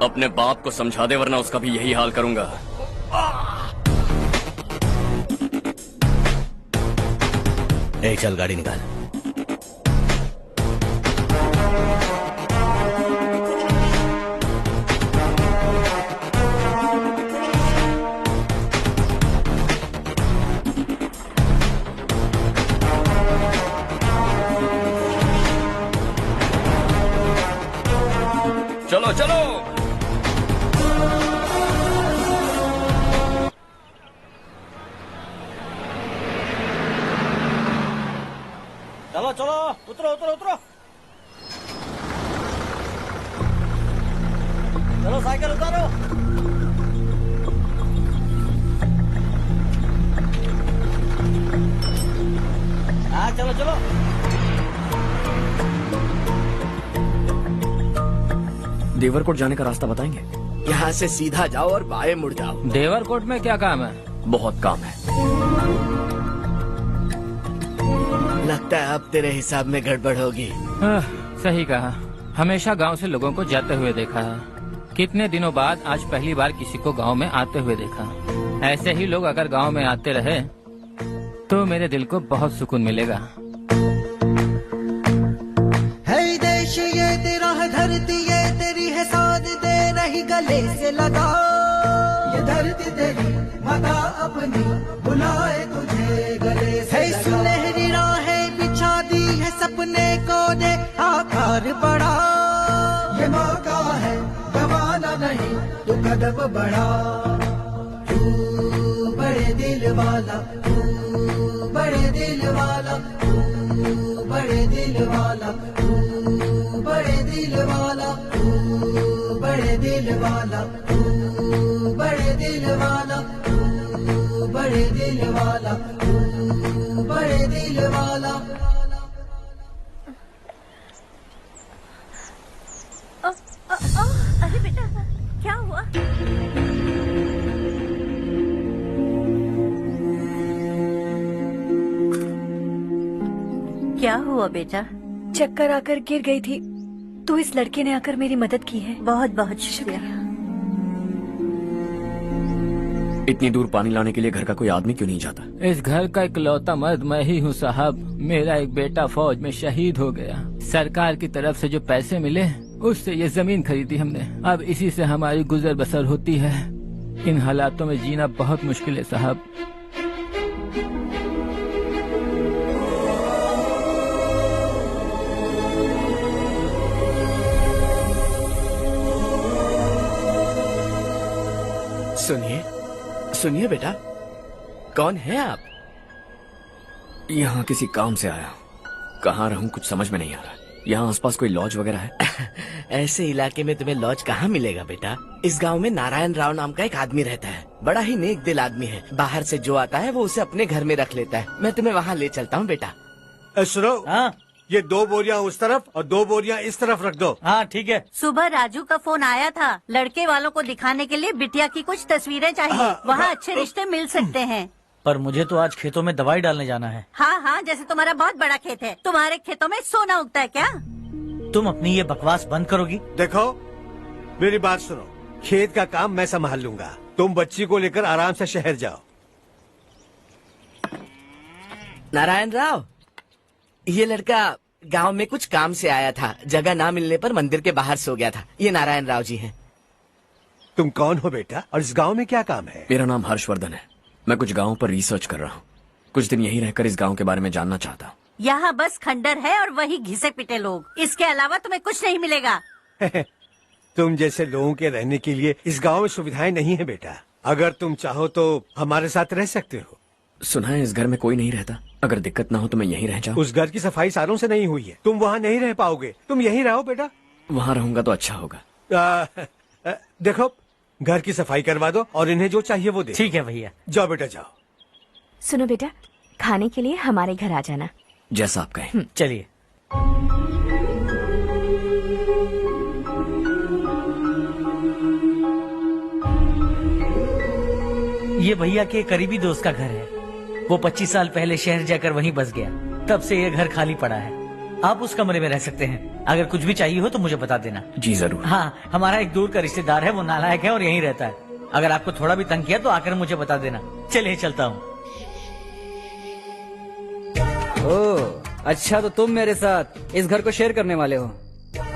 Speaker 5: अपने बाप को समझा दे, वरना उसका भी यही हाल करूंगा।
Speaker 4: ए, चल गाड़ी निकाल।
Speaker 5: चलो चलो।
Speaker 10: चलो चलो, उतरो उतरो उतरो। चलो साइकिल उतारो। हाँ चलो चलो।
Speaker 5: देवरकोट जाने का रास्ता बताएंगे?
Speaker 4: यहाँ से सीधा जाओ और बाएं मुड़ जाओ।
Speaker 19: देवरकोट में क्या काम है?
Speaker 5: बहुत काम है।
Speaker 4: लगता है अब तेरे हिसाब में गड़बड़ होगी।
Speaker 19: सही कहा। हमेशा गांव से लोगों को जाते हुए देखा है, कितने दिनों बाद आज पहली बार किसी को गांव में आते हुए देखा। ऐसे ही लोग अगर गांव में आते रहे तो मेरे दिल को बहुत सुकून मिलेगा।
Speaker 7: है देश ये तेरा है, धरती ये तेरी है, साथ दे रही गले से लगा। ये धरती तेरी माता अपनी बुलाए तुझे गले से लगा। सुनहरी राहें बिछा दी है, सपने को दे आकार बड़ा। ये मौका है गवाना नहीं, तू कदम बढ़ा। तू बड़े दिल वाला, तू बड़े दिल वाला, तू बड़े दिल वाला, तू बड़े दिल वाला, तू बड़े दिल वाला, तू बड़े दिल वाला, तू बड़े दिल वाला, तू बड़े दिल वाला।
Speaker 18: अरे बेटा क्या हुआ? क्या हुआ बेटा?
Speaker 6: चक्कर आकर गिर गई थी तो इस लड़के ने आकर मेरी मदद की है।
Speaker 18: बहुत बहुत शुक्रिया।
Speaker 5: इतनी दूर पानी लाने के लिए घर का कोई आदमी क्यों नहीं जाता?
Speaker 19: इस घर का इकलौता मर्द मैं ही हूँ साहब। मेरा एक बेटा फौज में शहीद हो गया। सरकार की तरफ से जो पैसे मिले उससे ये जमीन खरीदी हमने। अब इसी से हमारी गुजर बसर होती है। इन हालातों में जीना बहुत मुश्किल है साहब।
Speaker 4: सुनिए सुनिए बेटा, कौन है आप?
Speaker 5: यहाँ किसी काम से आया। कहाँ रहूँ कुछ समझ में नहीं आ रहा। यहाँ आसपास कोई लॉज वगैरह है?
Speaker 4: ऐसे इलाके में तुम्हें लॉज कहाँ मिलेगा बेटा। इस गांव में नारायण राव नाम का एक आदमी रहता है। बड़ा ही नेक दिल आदमी है। बाहर से जो आता है वो उसे अपने घर में रख लेता है। मैं तुम्हें वहाँ ले चलता हूँ बेटा।
Speaker 12: सुनो, ये 2 बोरियां उस तरफ और 2 बोरियां इस तरफ रख दो।
Speaker 10: हाँ ठीक है।
Speaker 18: सुबह राजू का फोन आया था, लड़के वालों को दिखाने के लिए बिटिया की कुछ तस्वीरें चाहिए। वहाँ अच्छे रिश्ते मिल सकते हैं।
Speaker 10: पर मुझे तो आज खेतों में दवाई डालने जाना है।
Speaker 18: हाँ हाँ, जैसे तुम्हारा बहुत बड़ा खेत है। तुम्हारे खेतों में सोना उगता है क्या?
Speaker 10: तुम अपनी ये बकवास बंद करोगी?
Speaker 12: देखो मेरी बात सुनो, खेत का काम मैं संभाल लूंगा। तुम बच्ची को लेकर आराम से शहर जाओ।
Speaker 4: नारायण राव, ये लड़का गांव में कुछ काम से आया था। जगह ना मिलने पर मंदिर के बाहर सो गया था। ये नारायण राव जी हैं।
Speaker 12: तुम कौन हो बेटा और इस गांव में क्या काम है?
Speaker 5: मेरा नाम हर्षवर्धन है। मैं कुछ गाँव पर रिसर्च कर रहा हूँ। कुछ दिन यहीं रहकर इस गाँव के बारे में जानना चाहता हूँ।
Speaker 18: यहाँ बस खंडर है और वही घिसे पिटे लोग। इसके अलावा तुम्हें कुछ नहीं मिलेगा।
Speaker 12: तुम जैसे लोगों के रहने के लिए इस गांव में सुविधाएं नहीं है बेटा। अगर तुम चाहो तो हमारे साथ रह सकते हो।
Speaker 5: सुना है इस घर में कोई नहीं रहता। अगर दिक्कत ना हो तो मैं यहीं रह जाऊँ।
Speaker 12: उस घर की सफाई सालों से नहीं हुई है। तुम वहाँ नहीं रह पाओगे। तुम यहीं रहो बेटा।
Speaker 5: वहाँ रहूंगा तो अच्छा होगा।
Speaker 12: देखो, घर की सफाई करवा दो और इन्हें जो चाहिए वो दे।
Speaker 10: ठीक है भैया।
Speaker 12: जाओ बेटा जाओ।
Speaker 15: सुनो बेटा, खाने के लिए हमारे घर आ जाना।
Speaker 5: जैसा आप कहें।
Speaker 10: चलिए। ये भैया के करीबी दोस्त का घर है। वो 25 साल पहले शहर जाकर वहीं बस गया। तब से ये घर खाली पड़ा है। आप उस कमरे में रह सकते हैं। अगर कुछ भी चाहिए हो तो मुझे बता देना।
Speaker 5: जी जरूर।
Speaker 10: हाँ, हमारा एक दूर का रिश्तेदार है, वो नालायक है और यहीं रहता है। अगर आपको थोड़ा भी तंग किया तो आकर मुझे बता देना। चलिए चलता हूँ।
Speaker 14: ओह, अच्छा तो तुम मेरे साथ इस घर को शेयर करने वाले हो।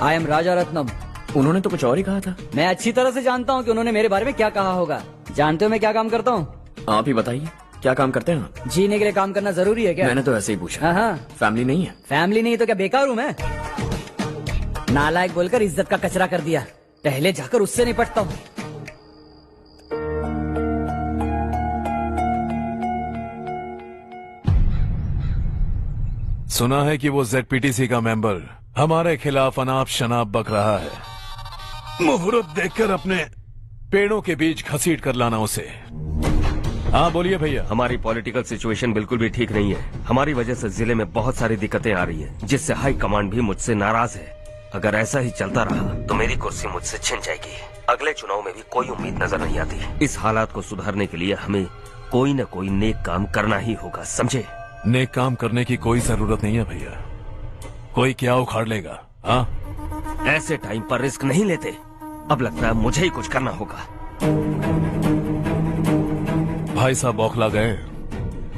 Speaker 14: आई एम राजा रत्नम।
Speaker 5: उन्होंने तो कुछ और ही कहा था।
Speaker 14: मैं अच्छी तरह से जानता हूँ कि उन्होंने मेरे बारे में क्या कहा होगा। जानते हो मैं क्या काम करता हूँ?
Speaker 5: आप ही बताइए, क्या काम करते हैं आप?
Speaker 14: जीने के लिए काम करना जरूरी है क्या?
Speaker 5: मैंने तो ऐसे ही पूछा।
Speaker 14: हाँ।
Speaker 5: फैमिली नहीं है?
Speaker 14: फैमिली नहीं तो क्या बेकार हूँ मैं? नालायक बोलकर इज्जत का कचरा कर दिया। पहले जाकर उससे निपटता हूँ।
Speaker 9: सुना है कि वो ZPTC का मेंबर हमारे खिलाफ अनाप शनाप बक रहा है। मुहूर्त देखकर अपने पेड़ों के बीच घसीट कर लाना उसे। हाँ बोलिए भैया।
Speaker 21: हमारी पॉलिटिकल सिचुएशन बिल्कुल भी ठीक नहीं है। हमारी वजह से जिले में बहुत सारी दिक्कतें आ रही हैं, जिससे हाई कमांड भी मुझसे नाराज है। अगर ऐसा ही चलता रहा तो मेरी कुर्सी मुझसे छिन जाएगी। अगले चुनाव में भी कोई उम्मीद नजर नहीं आती। इस हालात को सुधारने के लिए हमें कोई न कोई नेक काम करना ही होगा, समझे?
Speaker 9: नेक काम करने की कोई जरूरत नहीं है भैया। कोई क्या उखाड़ लेगा? हाँ,
Speaker 21: ऐसे टाइम पर रिस्क नहीं लेते। अब लगता है मुझे ही कुछ करना होगा।
Speaker 9: भाई साहब बौखला गए,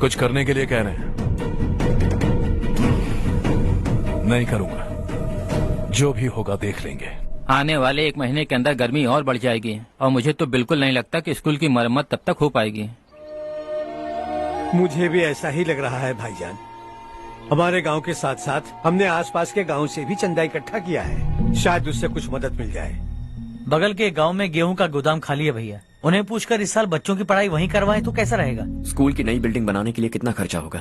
Speaker 9: कुछ करने के लिए कह रहे हैं। नहीं करूंगा, जो भी होगा देख लेंगे।
Speaker 19: आने वाले 1 महीने के अंदर गर्मी और बढ़ जाएगी और मुझे तो बिल्कुल नहीं लगता कि स्कूल की मरम्मत तब तक हो पाएगी।
Speaker 12: मुझे भी ऐसा ही लग रहा है भाईजान। हमारे गांव के साथ साथ हमने आसपास के गांव से भी चंदा इकट्ठा किया है, शायद उससे कुछ मदद मिल जाए।
Speaker 10: बगल के गांव में गेहूं का गोदाम खाली है भैया, उन्हें पूछकर इस साल बच्चों की पढ़ाई वहीं करवाएं तो कैसा रहेगा?
Speaker 5: स्कूल की नई बिल्डिंग बनाने के लिए कितना खर्चा होगा?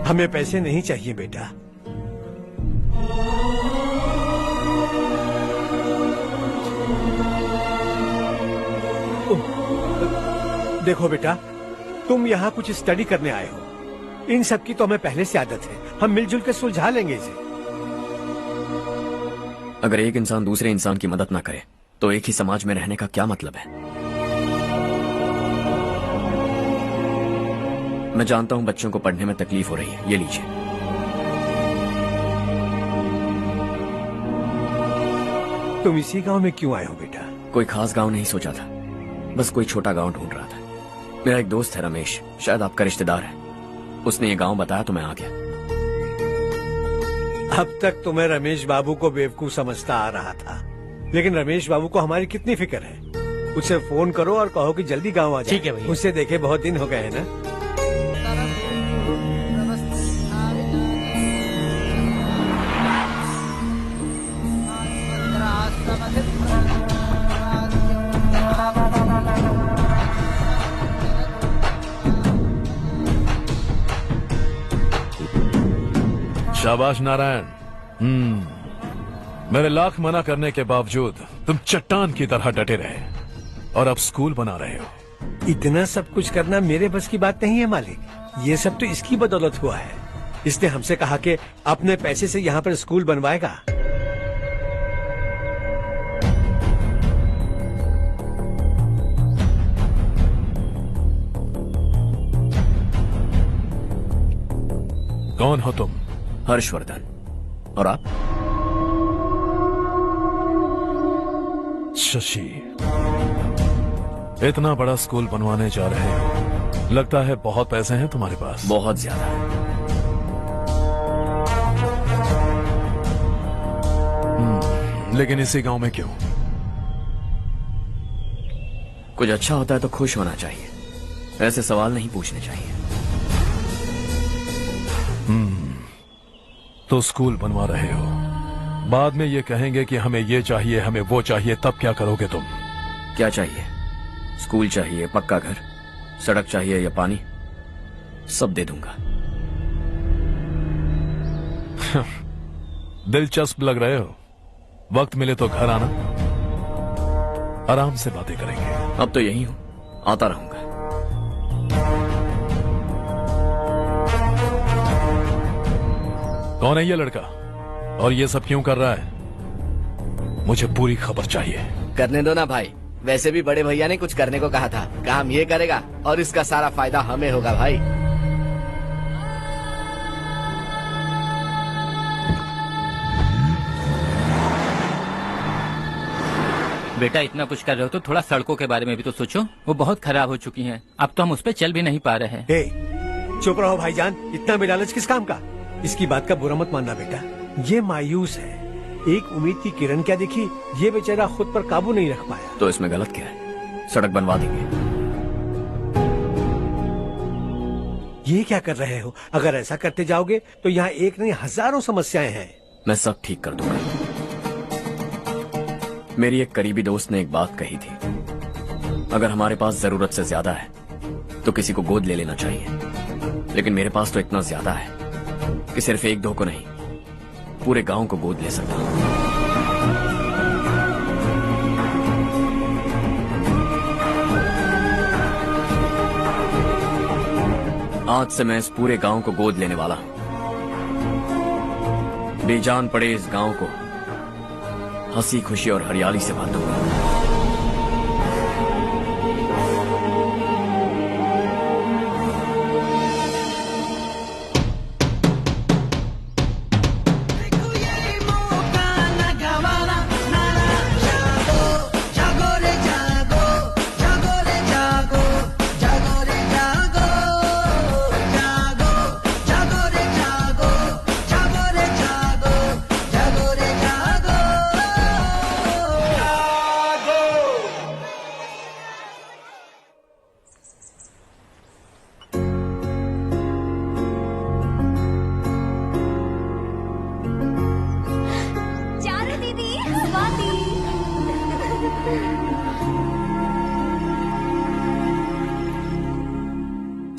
Speaker 12: हमें पैसे नहीं चाहिए बेटा। देखो बेटा, तुम यहाँ कुछ स्टडी करने आए हो। इन सब की तो हमें पहले से आदत है, हम मिलजुल के सुलझा लेंगे इसे।
Speaker 5: अगर एक इंसान दूसरे इंसान की मदद ना करे तो एक ही समाज में रहने का क्या मतलब है? मैं जानता हूं बच्चों को पढ़ने में तकलीफ हो रही है, ये लीजिए।
Speaker 12: तुम इसी गांव में क्यों आए हो बेटा?
Speaker 5: कोई खास गांव नहीं सोचा था, बस कोई छोटा गांव ढूंढ रहा था। मेरा एक दोस्त है रमेश, शायद आपका रिश्तेदार है, उसने ये गांव बताया तो मैं आ गया।
Speaker 12: अब तक तो मैं रमेश बाबू को बेवकूफ समझता आ रहा था, लेकिन रमेश बाबू को हमारी कितनी फिक्र है। उसे फोन करो और कहो कि जल्दी गांव आ जाए।
Speaker 10: ठीक है भैया।
Speaker 12: उससे देखे बहुत दिन हो गए हैं ना।
Speaker 9: शाबाश नारायण। मेरे लाख मना करने के बावजूद तुम चट्टान की तरह डटे रहे और अब स्कूल बना रहे हो।
Speaker 12: इतना सब कुछ करना मेरे बस की बात नहीं है मालिक, ये सब तो इसकी बदौलत हुआ है। इसने हमसे कहा कि अपने पैसे से यहाँ पर स्कूल बनवाएगा।
Speaker 9: कौन हो तुम?
Speaker 5: हर्षवर्धन। और आप?
Speaker 9: शशि। इतना बड़ा स्कूल बनवाने जा रहे हो, लगता है बहुत पैसे हैं तुम्हारे पास।
Speaker 5: बहुत ज्यादा।
Speaker 9: लेकिन इसी गांव में क्यों?
Speaker 5: कुछ अच्छा होता है तो खुश होना चाहिए, ऐसे सवाल नहीं पूछने चाहिए।
Speaker 9: तो स्कूल बनवा रहे हो, बाद में ये कहेंगे कि हमें ये चाहिए, हमें वो चाहिए, तब क्या करोगे तुम?
Speaker 5: क्या चाहिए? स्कूल चाहिए, पक्का घर, सड़क चाहिए या पानी, सब दे दूंगा।
Speaker 9: दिलचस्प लग रहे हो। वक्त मिले तो घर आना, आराम से बातें करेंगे।
Speaker 5: अब तो यही हूं, आता रहूंगा।
Speaker 9: कौन है ये लड़का और ये सब क्यों कर रहा है? मुझे पूरी खबर चाहिए।
Speaker 4: करने दो ना भाई, वैसे भी बड़े भैया ने कुछ करने को कहा था, काम ये करेगा और इसका सारा फायदा हमें होगा भाई। बेटा इतना कुछ कर रहे हो तो थोड़ा सड़कों के बारे में भी तो सोचो, वो बहुत खराब हो चुकी हैं। अब तो हम उस पर चल भी नहीं पा रहे हैं।
Speaker 12: चुप रहो भाईजान, इतना बेलालच किस काम का? इसकी बात का बुरा मत मानना बेटा, ये मायूस है। एक उम्मीद की किरण क्या दिखी, ये बेचारा खुद पर काबू नहीं रख पाया।
Speaker 5: तो इसमें गलत क्या है? सड़क बनवा देंगे।
Speaker 12: ये क्या कर रहे हो? अगर ऐसा करते जाओगे तो यहाँ एक नहीं हजारों समस्याएं हैं।
Speaker 5: मैं सब ठीक कर दूंगा। मेरी एक करीबी दोस्त ने एक बात कही थी, अगर हमारे पास जरूरत से ज्यादा है तो किसी को गोद ले लेना चाहिए। लेकिन मेरे पास तो इतना ज्यादा है कि सिर्फ एक दो को नहीं, पूरे गांव को गोद ले सकता हूं। आज से मैं इस पूरे गांव को गोद लेने वाला हूं। बेजान पड़े इस गांव को हंसी खुशी और हरियाली से भर दूंगा।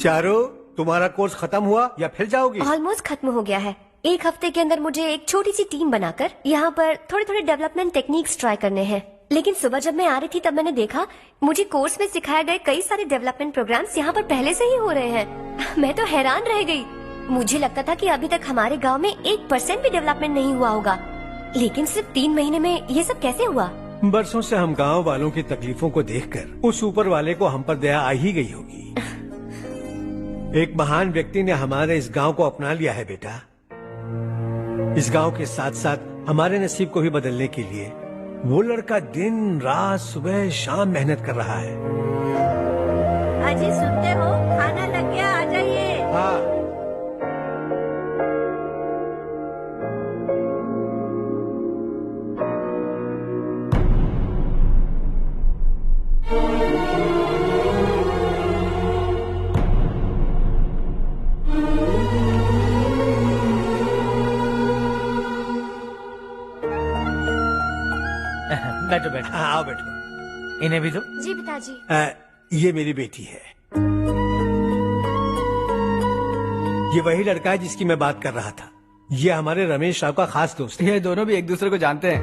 Speaker 12: चारू, तुम्हारा कोर्स खत्म हुआ या फिर जाओगी?
Speaker 11: ऑलमोस्ट खत्म हो गया है। एक हफ्ते के अंदर मुझे एक छोटी सी टीम बनाकर यहाँ पर थोड़े थोड़े डेवलपमेंट टेक्निक्स ट्राई करने हैं। लेकिन सुबह जब मैं आ रही थी तब मैंने देखा मुझे कोर्स में सिखाए गए कई सारे डेवलपमेंट प्रोग्राम्स यहाँ पर पहले से ही हो रहे हैं। मैं तो हैरान रह गई। मुझे लगता था कि अभी तक हमारे गाँव में 1% भी डेवलपमेंट नहीं हुआ होगा, लेकिन सिर्फ 3 महीने में ये सब कैसे हुआ?
Speaker 12: बरसों से हम गांव वालों की तकलीफों को देखकर उस ऊपर वाले को हम पर दया आ ही गई होगी। एक महान व्यक्ति ने हमारे इस गांव को अपना लिया है बेटा। इस गांव के साथ साथ हमारे नसीब को भी बदलने के लिए वो लड़का दिन रात सुबह शाम मेहनत कर रहा है।
Speaker 18: अजी सुनते हो, खाना लग गया, आ जाइए।
Speaker 12: हाँ।
Speaker 10: बैठो बैठो।
Speaker 12: आओ बैठो।
Speaker 10: इन्हें भी दो।
Speaker 11: जी पिताजी।
Speaker 12: ये मेरी बेटी है। ये वही लड़का है जिसकी मैं बात कर रहा था। ये हमारे रमेश राव का खास दोस्त है।
Speaker 16: ये दोनों भी एक दूसरे को जानते हैं।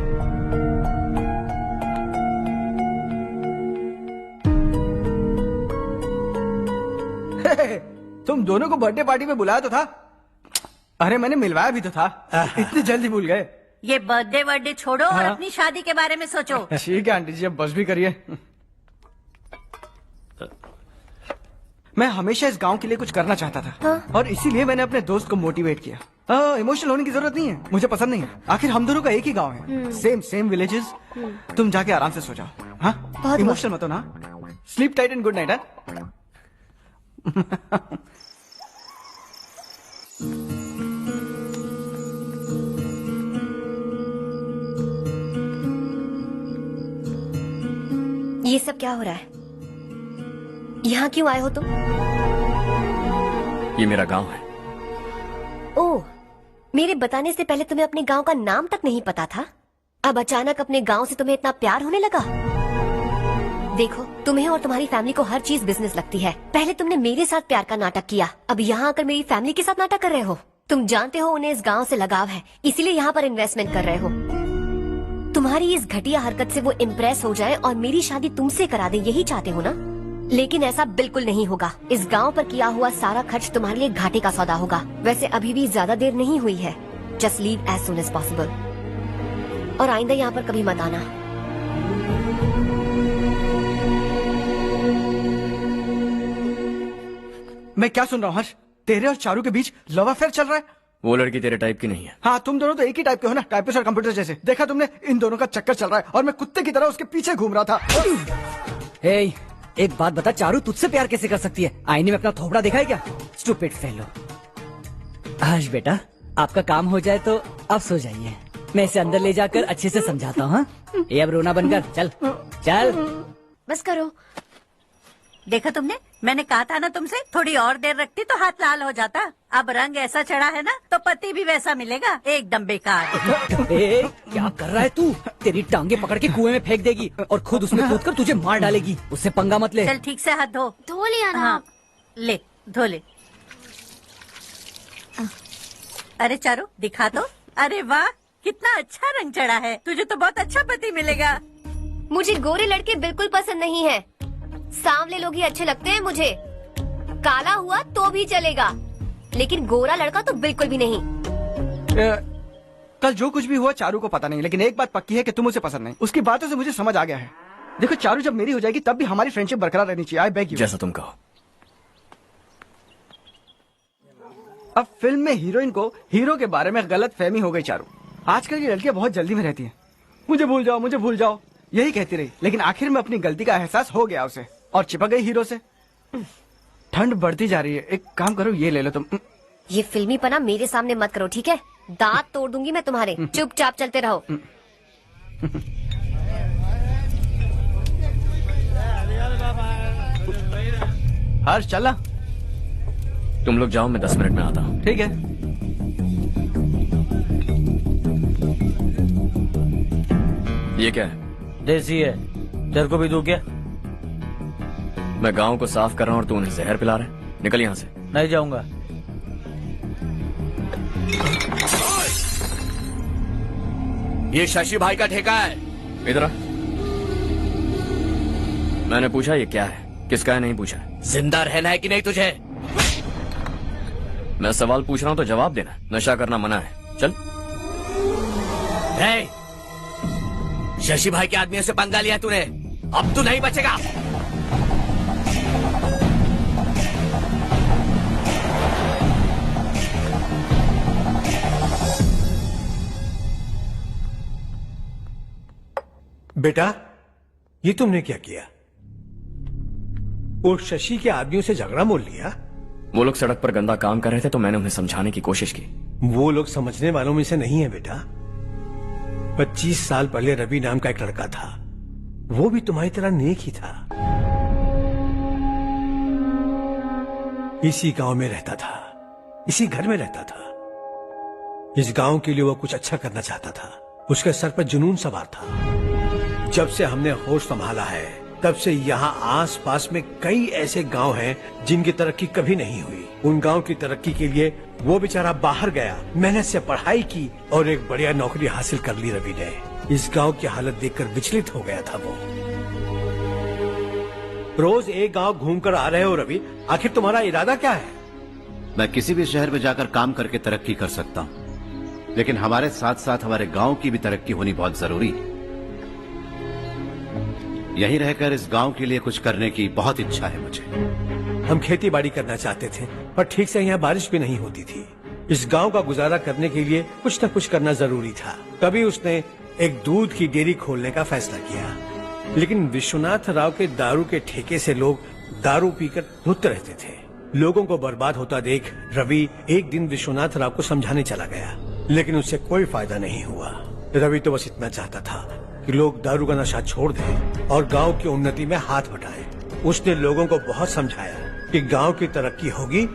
Speaker 16: तुम दोनों को बर्थडे पार्टी में बुलाया तो था। अरे मैंने मिलवाया भी तो था। इतनी जल्दी भूल गए।
Speaker 18: ये बर्थडे छोड़ो और अपनी शादी के बारे में सोचो।
Speaker 16: ठीक है आंटी जी, अब बस भी करिए। मैं हमेशा इस गांव के लिए कुछ करना चाहता था। और इसीलिए मैंने अपने दोस्त को मोटिवेट किया। इमोशनल होने की जरूरत नहीं है, मुझे पसंद नहीं है। आखिर हम दोनों का एक ही गांव है, सेम विलेजेस। तुम जाके आराम से सो जाओ। हाँ, इमोशनल मत हो ना। Sleep tight and good night.
Speaker 11: ये सब क्या हो रहा है? यहाँ क्यों आए हो तुम?
Speaker 5: ये मेरा गांव है।
Speaker 11: ओह, मेरे बताने से पहले तुम्हें अपने गांव का नाम तक नहीं पता था? अब अचानक अपने गांव से तुम्हें इतना प्यार होने लगा? देखो, तुम्हें और तुम्हारी फैमिली को हर चीज बिजनेस लगती है। पहले तुमने मेरे साथ प्यार का नाटक किया, अब यहाँ आकर मेरी फैमिली के साथ नाटक कर रहे हो। तुम जानते हो उन्हें इस गांव से लगाव है, इसीलिए यहाँ पर इन्वेस्टमेंट कर रहे हो। तुम्हारी इस घटिया हरकत से वो इम्प्रेस हो जाए और मेरी शादी तुमसे करा दे, यही चाहते हो ना? लेकिन ऐसा बिल्कुल नहीं होगा। इस गांव पर किया हुआ सारा खर्च तुम्हारे लिए घाटे का सौदा होगा। वैसे अभी भी ज्यादा देर नहीं हुई है। Just leave as soon as possible. और आइंदा यहाँ पर कभी मत आना।
Speaker 16: मैं क्या सुन रहा हूँ हर्ष? तेरे और चारू के बीच लव अफेयर चल रहा है?
Speaker 5: वो लड़की तेरे टाइप की नहीं है।
Speaker 16: हाँ, तुम दोनों तो एक ही टाइप के हो ना, टाइपिस्ट और कंप्यूटर जैसे। देखा तुमने, इन दोनों का चक्कर चल रहा है और मैं कुत्ते की तरह उसके पीछे घूम रहा था।
Speaker 14: हे, एक बात बता, चारू तुझसे प्यार कैसे कर सकती है? आईने में अपना थोपड़ा देखा है क्या? Stupid fellow. हर्ष बेटा, आपका काम हो जाए तो आप सो जाइए। मैं इसे अंदर ले जाकर अच्छे से समझाता हूँ। ये अब रोना बंद कर। चल चल,
Speaker 11: बस करो।
Speaker 18: देखा तुमने, मैंने कहा था ना तुमसे, थोड़ी और देर रखती तो हाथ लाल हो जाता। अब रंग ऐसा चढ़ा है ना तो पति भी वैसा मिलेगा, एकदम बेकार।
Speaker 14: ए, क्या कर रहा है तू? तेरी टांगे पकड़ के कुएं में फेंक देगी और खुद उसमें कूदकर तुझे मार डालेगी। उससे पंगा मत ले।
Speaker 18: चल ठीक से हाथ धो लिया ना? हाँ, ले धो ले। अरे चारू दिखा तो। अरे वाह, कितना अच्छा रंग चढ़ा है। तुझे तो बहुत अच्छा पति मिलेगा।
Speaker 11: मुझे गोरे लड़के बिल्कुल पसंद नहीं है। सांवले लोग ही अच्छे लगते हैं मुझे। काला हुआ तो भी चलेगा, लेकिन गोरा लड़का तो बिल्कुल भी नहीं।
Speaker 16: कल जो कुछ भी हुआ चारू को पता नहीं, लेकिन एक बात पक्की है कि तुम उसे पसंद नहीं। उसकी बातों से मुझे समझ आ गया है। देखो चारू जब मेरी हो जाएगी तब भी हमारी फ्रेंडशिप बरकरार रहनी चाहिए। I beg you.
Speaker 5: जैसा तुम कहो।
Speaker 16: अब फिल्म में हीरोइन को हीरो के बारे में गलत फहमी हो गई चारू। आजकल की लड़कियां बहुत जल्दी में रहती हैं। मुझे भूल जाओ, मुझे भूल जाओ, यही कहती रही, लेकिन आखिर में अपनी गलती का एहसास हो गया उसे और चिपक गई हीरो से। ठंड बढ़ती जा रही है, एक काम करो ये ले लो तुम।
Speaker 11: ये फिल्मी पना मेरे सामने मत करो, ठीक है? दांत तोड़ दूंगी मैं तुम्हारे। चुपचाप चलते रहो।
Speaker 16: हर्ष चला।
Speaker 5: तुम लोग जाओ, मैं 10 मिनट में आता हूँ।
Speaker 16: ठीक है।
Speaker 5: ये क्या है?
Speaker 10: देसी है, तेरे को भी दूं क्या?
Speaker 5: मैं गांव को साफ कर रहा हूँ और तू उन्हें जहर पिला रहा है। निकल यहाँ से।
Speaker 10: नहीं जाऊंगा।
Speaker 5: ये शशि भाई का ठेका है। इधर आ। मैंने पूछा ये क्या है, किसका है नहीं पूछा। जिंदा रहना है कि नहीं तुझे? मैं सवाल पूछ रहा हूं तो जवाब देना। नशा करना मना है। चल। शशि भाई के आदमियों से पंगा लिया तूने, अब तू नहीं बचेगा।
Speaker 12: बेटा, ये तुमने क्या किया? वो शशि के आदमियों से झगड़ा मोल लिया?
Speaker 5: वो लोग सड़क पर गंदा काम कर रहे थे तो मैंने उन्हें समझाने की कोशिश की।
Speaker 12: वो लोग समझने वालों में से नहीं है बेटा। 25 साल पहले रवि नाम का एक लड़का था, वो भी तुम्हारी तरह नेक ही था। इसी गांव में रहता था, इसी घर में रहता था। इस गांव के लिए वो कुछ अच्छा करना चाहता था। उसके सर पर जुनून सवार था। जब से हमने होश संभाला है तब से यहाँ आस पास में कई ऐसे गांव हैं जिनकी तरक्की कभी नहीं हुई। उन गांव की तरक्की के लिए वो बेचारा बाहर गया, मेहनत से पढ़ाई की और एक बढ़िया नौकरी हासिल कर ली रवि ने। इस गांव की हालत देखकर विचलित हो गया था वो। रोज एक गांव घूमकर आ रहे हो रवि, आखिर तुम्हारा इरादा क्या है?
Speaker 8: मैं किसी भी शहर में जाकर काम करके तरक्की कर सकता हूँ, लेकिन हमारे साथ साथ हमारे गांव की भी तरक्की होनी बहुत जरूरी है। यहीं रहकर इस गांव के लिए कुछ करने की बहुत इच्छा है मुझे।
Speaker 12: हम खेती बाड़ी करना चाहते थे, पर ठीक से यहाँ बारिश भी नहीं होती थी। इस गांव का गुजारा करने के लिए कुछ न कुछ करना जरूरी था। तभी उसने एक दूध की डेयरी खोलने का फैसला किया। लेकिन विश्वनाथ राव के दारू के ठेके से लोग दारू पीकर धुत रहते थे। लोगों को बर्बाद होता देख रवि एक दिन विश्वनाथ राव को समझाने चला गया, लेकिन उससे कोई फायदा नहीं हुआ। रवि तो बस इतना चाहता था कि लोग दारू का नशा छोड़ दें और गांव की उन्नति में हाथ बटाएं। उसने लोगों को बहुत समझाया कि गांव की तरक्की होगी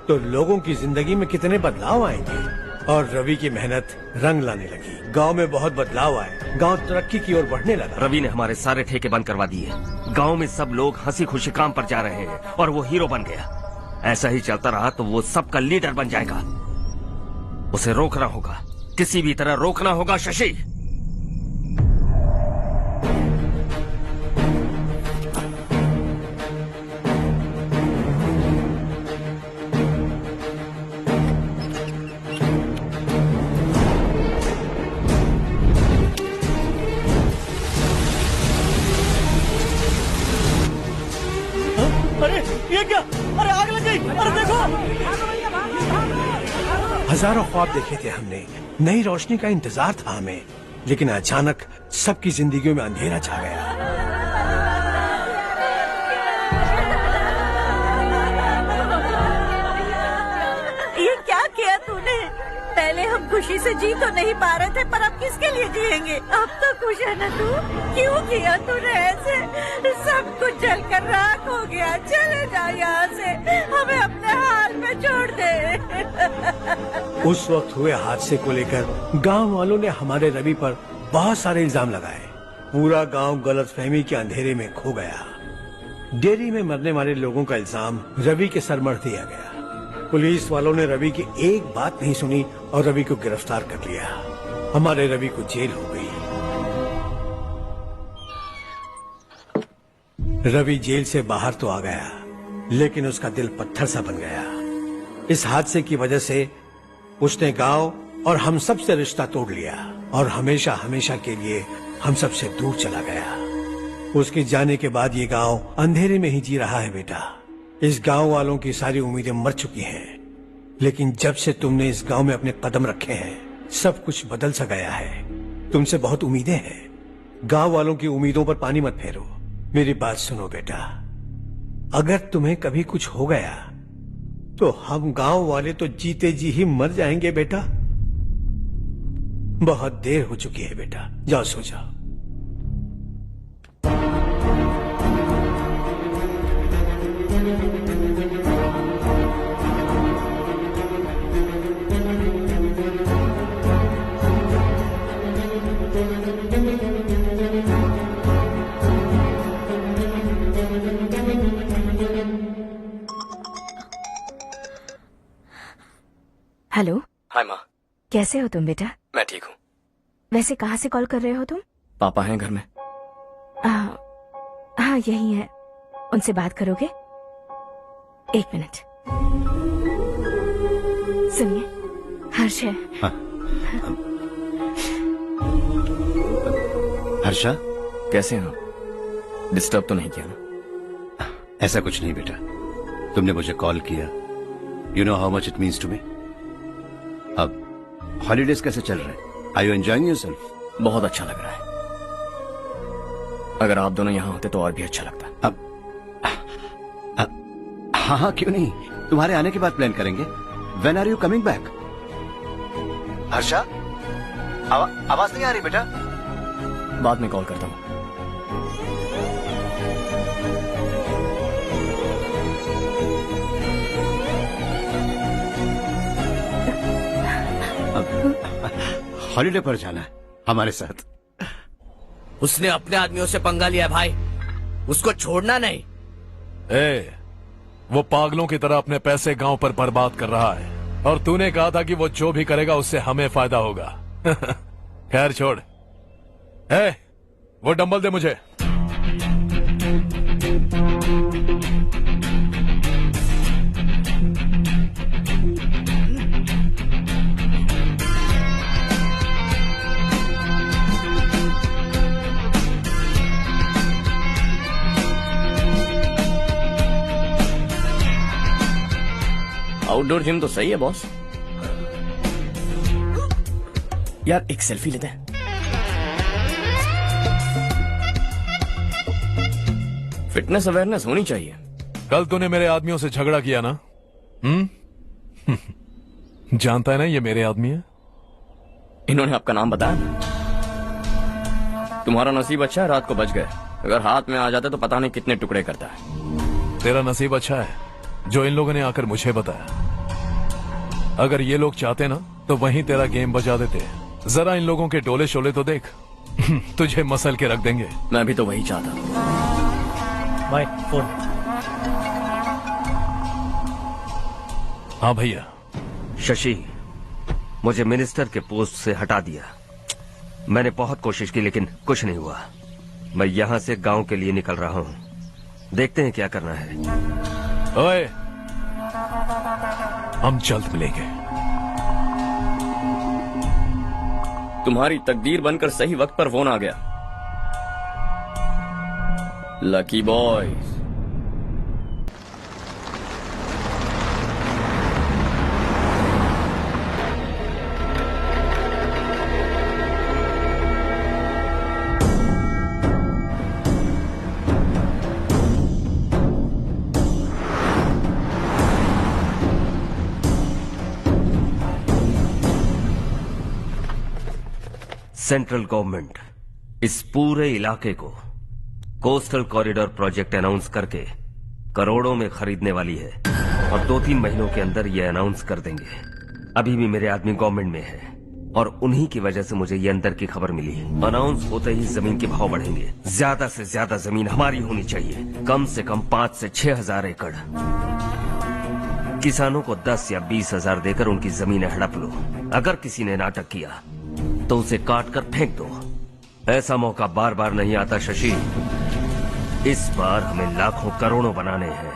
Speaker 12: तो लोगों की जिंदगी में कितने बदलाव आएंगे, और रवि की मेहनत रंग लाने लगी। गांव में बहुत बदलाव आए, गांव तरक्की की ओर बढ़ने लगा।
Speaker 21: रवि ने हमारे सारे ठेके बंद करवा दिए। गांव में सब लोग हंसी खुशी काम पर जा रहे हैं और वो हीरो बन गया। ऐसा ही चलता रहा तो वो सबका लीडर बन जाएगा। उसे रोकना होगा, किसी भी तरह रोकना होगा शशि।
Speaker 10: अरे ये क्या? अरे आग लग गई! अरे देखो!
Speaker 12: हजारों ख्वाब देखे थे हमने, नई रोशनी का इंतजार था हमें, लेकिन अचानक सबकी जिंदगियों में अंधेरा छा गया।
Speaker 18: ये क्या किया तूने? पहले हम खुशी से जी तो नहीं पा रहे थे, पर अब किसके लिए जिएंगे? अब तो खुश है ना तू? क्यों किया तूने ऐसे? सब कुछ जलकर राख हो गया। चले जा यहाँ से, हमें अपने हाल में छोड़ दे।
Speaker 12: उस वक्त हुए हादसे को लेकर गांव वालों ने हमारे रवि पर बहुत सारे इल्जाम लगाए। पूरा गांव गलतफहमी के अंधेरे में खो गया। डेयरी में मरने वाले लोगों का इल्जाम रवि के सर मढ़ दिया गया। पुलिस वालों ने रवि की एक बात नहीं सुनी और रवि को गिरफ्तार कर लिया। हमारे रवि को जेल हो गई। रवि जेल से बाहर तो आ गया, लेकिन उसका दिल पत्थर सा बन गया। इस हादसे की वजह से उसने गांव और हम सब से रिश्ता तोड़ लिया और हमेशा हमेशा के लिए हम सब से दूर चला गया। उसके जाने के बाद ये गांव अंधेरे में ही जी रहा है बेटा। इस गांव वालों की सारी उम्मीदें मर चुकी हैं, लेकिन जब से तुमने इस गांव में अपने कदम रखे हैं सब कुछ बदल सा गया है। तुमसे बहुत उम्मीदें हैं। गांव वालों की उम्मीदों पर पानी मत फेरो। मेरी बात सुनो बेटा, अगर तुम्हें कभी कुछ हो गया तो हम गांव वाले तो जीते जी ही मर जाएंगे बेटा। बहुत देर हो चुकी है बेटा, जाओ सो जाओ।
Speaker 15: हेलो।
Speaker 5: हाय माँ।
Speaker 15: कैसे हो तुम बेटा?
Speaker 5: मैं ठीक हूँ।
Speaker 15: वैसे कहाँ से कॉल कर रहे हो तुम?
Speaker 5: पापा हैं घर में।
Speaker 15: हाँ यही है। उनसे बात करोगे? एक मिनट। सुनिए, हर्ष है।
Speaker 8: हर्षा,
Speaker 5: कैसे हैं आप? डिस्टर्ब तो नहीं किया ना?
Speaker 8: ऐसा कुछ नहीं बेटा, तुमने मुझे कॉल किया। You know how much it means to me. अब हॉलीडेज कैसे चल रहे हैं? Are you enjoying yourself?
Speaker 5: बहुत अच्छा लग रहा है। अगर आप दोनों यहाँ होते तो और भी अच्छा लगता।
Speaker 8: अब हाँ हाँ क्यों नहीं, तुम्हारे आने के बाद प्लान करेंगे। When are you coming back? Harsha, आवाज नहीं आ रही बेटा।
Speaker 5: बाद में कॉल करता हूँ।
Speaker 8: हॉलीडे पर जाना है हमारे साथ।
Speaker 4: उसने अपने आदमियों से पंगा लिया भाई, उसको छोड़ना नहीं।
Speaker 9: वो पागलों की तरह अपने पैसे गांव पर बर्बाद कर रहा है और तूने कहा था कि वो जो भी करेगा उससे हमें फायदा होगा। खैर छोड़। वो डंबल दे मुझे।
Speaker 5: आउटडोर जिम तो सही है बॉस। यार एक सेल्फी लेते हैं। फिटनेस अवेयरनेस होनी चाहिए।
Speaker 9: कल तूने मेरे आदमियों से झगड़ा किया ना? जानता है ना ये मेरे आदमी है।
Speaker 5: इन्होंने आपका नाम बताया? तुम्हारा नसीब अच्छा है रात को बच गए, अगर हाथ में आ जाते तो पता नहीं कितने टुकड़े करता है।
Speaker 9: तेरा नसीब अच्छा है जो इन लोगों ने आकर मुझे बताया। अगर ये लोग चाहते ना तो वहीं तेरा गेम बजा देते। जरा इन लोगों के डोले शोले तो देख। तुझे मसल के रख देंगे।
Speaker 5: मैं भी तो वही चाहता।
Speaker 10: भाई फोन।
Speaker 9: हाँ भैया।
Speaker 21: शशि, मुझे मिनिस्टर के पोस्ट से हटा दिया। मैंने बहुत कोशिश की लेकिन कुछ नहीं हुआ। मैं यहाँ से गांव के लिए निकल रहा हूँ। देखते हैं क्या करना है।
Speaker 9: ओए, हम जल्द मिलेंगे।
Speaker 5: तुम्हारी तकदीर बनकर सही वक्त पर फोन आ गया। Lucky boys.
Speaker 21: सेंट्रल गवर्नमेंट इस पूरे इलाके को कोस्टल कॉरिडोर प्रोजेक्ट अनाउंस करके करोड़ों में खरीदने वाली है और 2-3 महीनों के अंदर ये अनाउंस कर देंगे। अभी भी मेरे आदमी गवर्नमेंट में है और उन्हीं की वजह से मुझे ये अंदर की खबर मिली है। अनाउंस होते ही जमीन के भाव बढ़ेंगे। ज्यादा से ज्यादा जमीन हमारी होनी चाहिए, कम से कम 5 से 6 हजार एकड़। किसानों को 10 या 20 हजार देकर उनकी जमीनें हड़प लो। अगर किसी ने नाटक किया तो उसे काट कर फेंक दो। ऐसा मौका बार बार नहीं आता शशि। इस बार हमें लाखों करोड़ों बनाने हैं।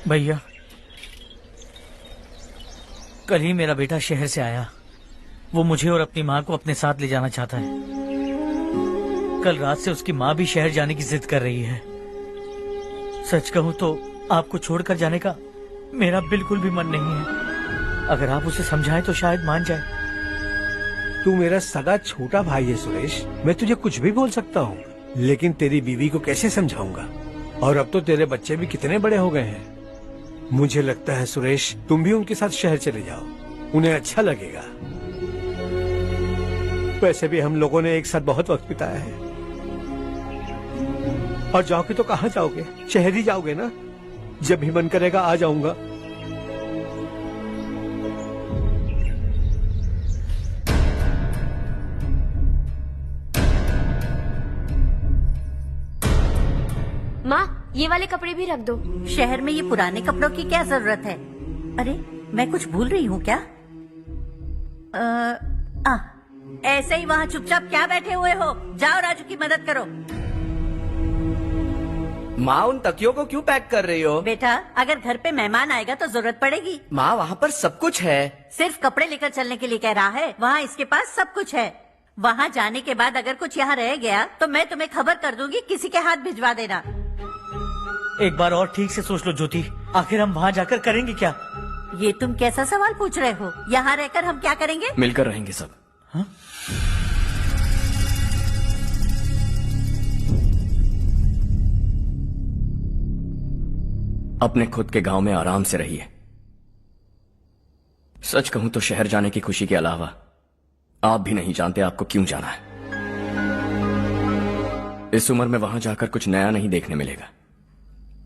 Speaker 10: भैया, कल ही मेरा बेटा शहर से आया। वो मुझे और अपनी माँ को अपने साथ ले जाना चाहता है। कल रात से उसकी माँ भी शहर जाने की जिद कर रही है। सच कहूँ तो आपको छोड़कर जाने का मेरा बिल्कुल भी मन नहीं है। अगर आप उसे समझाएं तो शायद मान जाए।
Speaker 12: तू मेरा सगा छोटा भाई है सुरेश, मैं तुझे कुछ भी बोल सकता हूँ, लेकिन तेरी बीवी को कैसे समझाऊंगा? और अब तो तेरे बच्चे भी कितने बड़े हो गए हैं। मुझे लगता है सुरेश, तुम भी उनके साथ शहर चले जाओ, उन्हें अच्छा लगेगा। वैसे भी हम लोगों ने एक साथ बहुत वक्त बिताया है। और जाओगे तो कहाँ जाओगे? शहर ही जाओगे ना? जब भी मन करेगा आ जाऊंगा।
Speaker 11: माँ, ये वाले कपड़े भी रख दो।
Speaker 18: शहर में ये पुराने कपड़ों की क्या जरूरत है? अरे, मैं कुछ भूल रही हूँ क्या? ऐसे ही वहाँ चुपचाप क्या बैठे हुए हो? जाओ राजू की मदद करो।
Speaker 17: माँ, उन तकियों को क्यों पैक कर रही हो?
Speaker 18: बेटा, अगर घर पे मेहमान आएगा तो जरूरत पड़ेगी।
Speaker 17: माँ, वहाँ पर सब कुछ है।
Speaker 18: सिर्फ कपड़े लेकर चलने के लिए कह रहा है? वहाँ इसके पास सब कुछ है। वहाँ जाने के बाद अगर कुछ यहाँ रह गया तो मैं तुम्हें खबर कर दूंगी, किसी के हाथ भिजवा देना।
Speaker 10: एक बार और ठीक से सोच लो ज्योति, आखिर हम वहाँ जाकर करेंगे क्या?
Speaker 18: ये तुम कैसा सवाल पूछ रहे हो? यहाँ रहकर हम क्या करेंगे?
Speaker 5: मिलकर रहेंगे सब।
Speaker 10: हाँ?
Speaker 5: अपने खुद के गांव में आराम से रहिए। सच कहूं तो शहर जाने की खुशी के अलावा आप भी नहीं जानते आपको क्यों जाना है। इस उम्र में वहां जाकर कुछ नया नहीं देखने मिलेगा।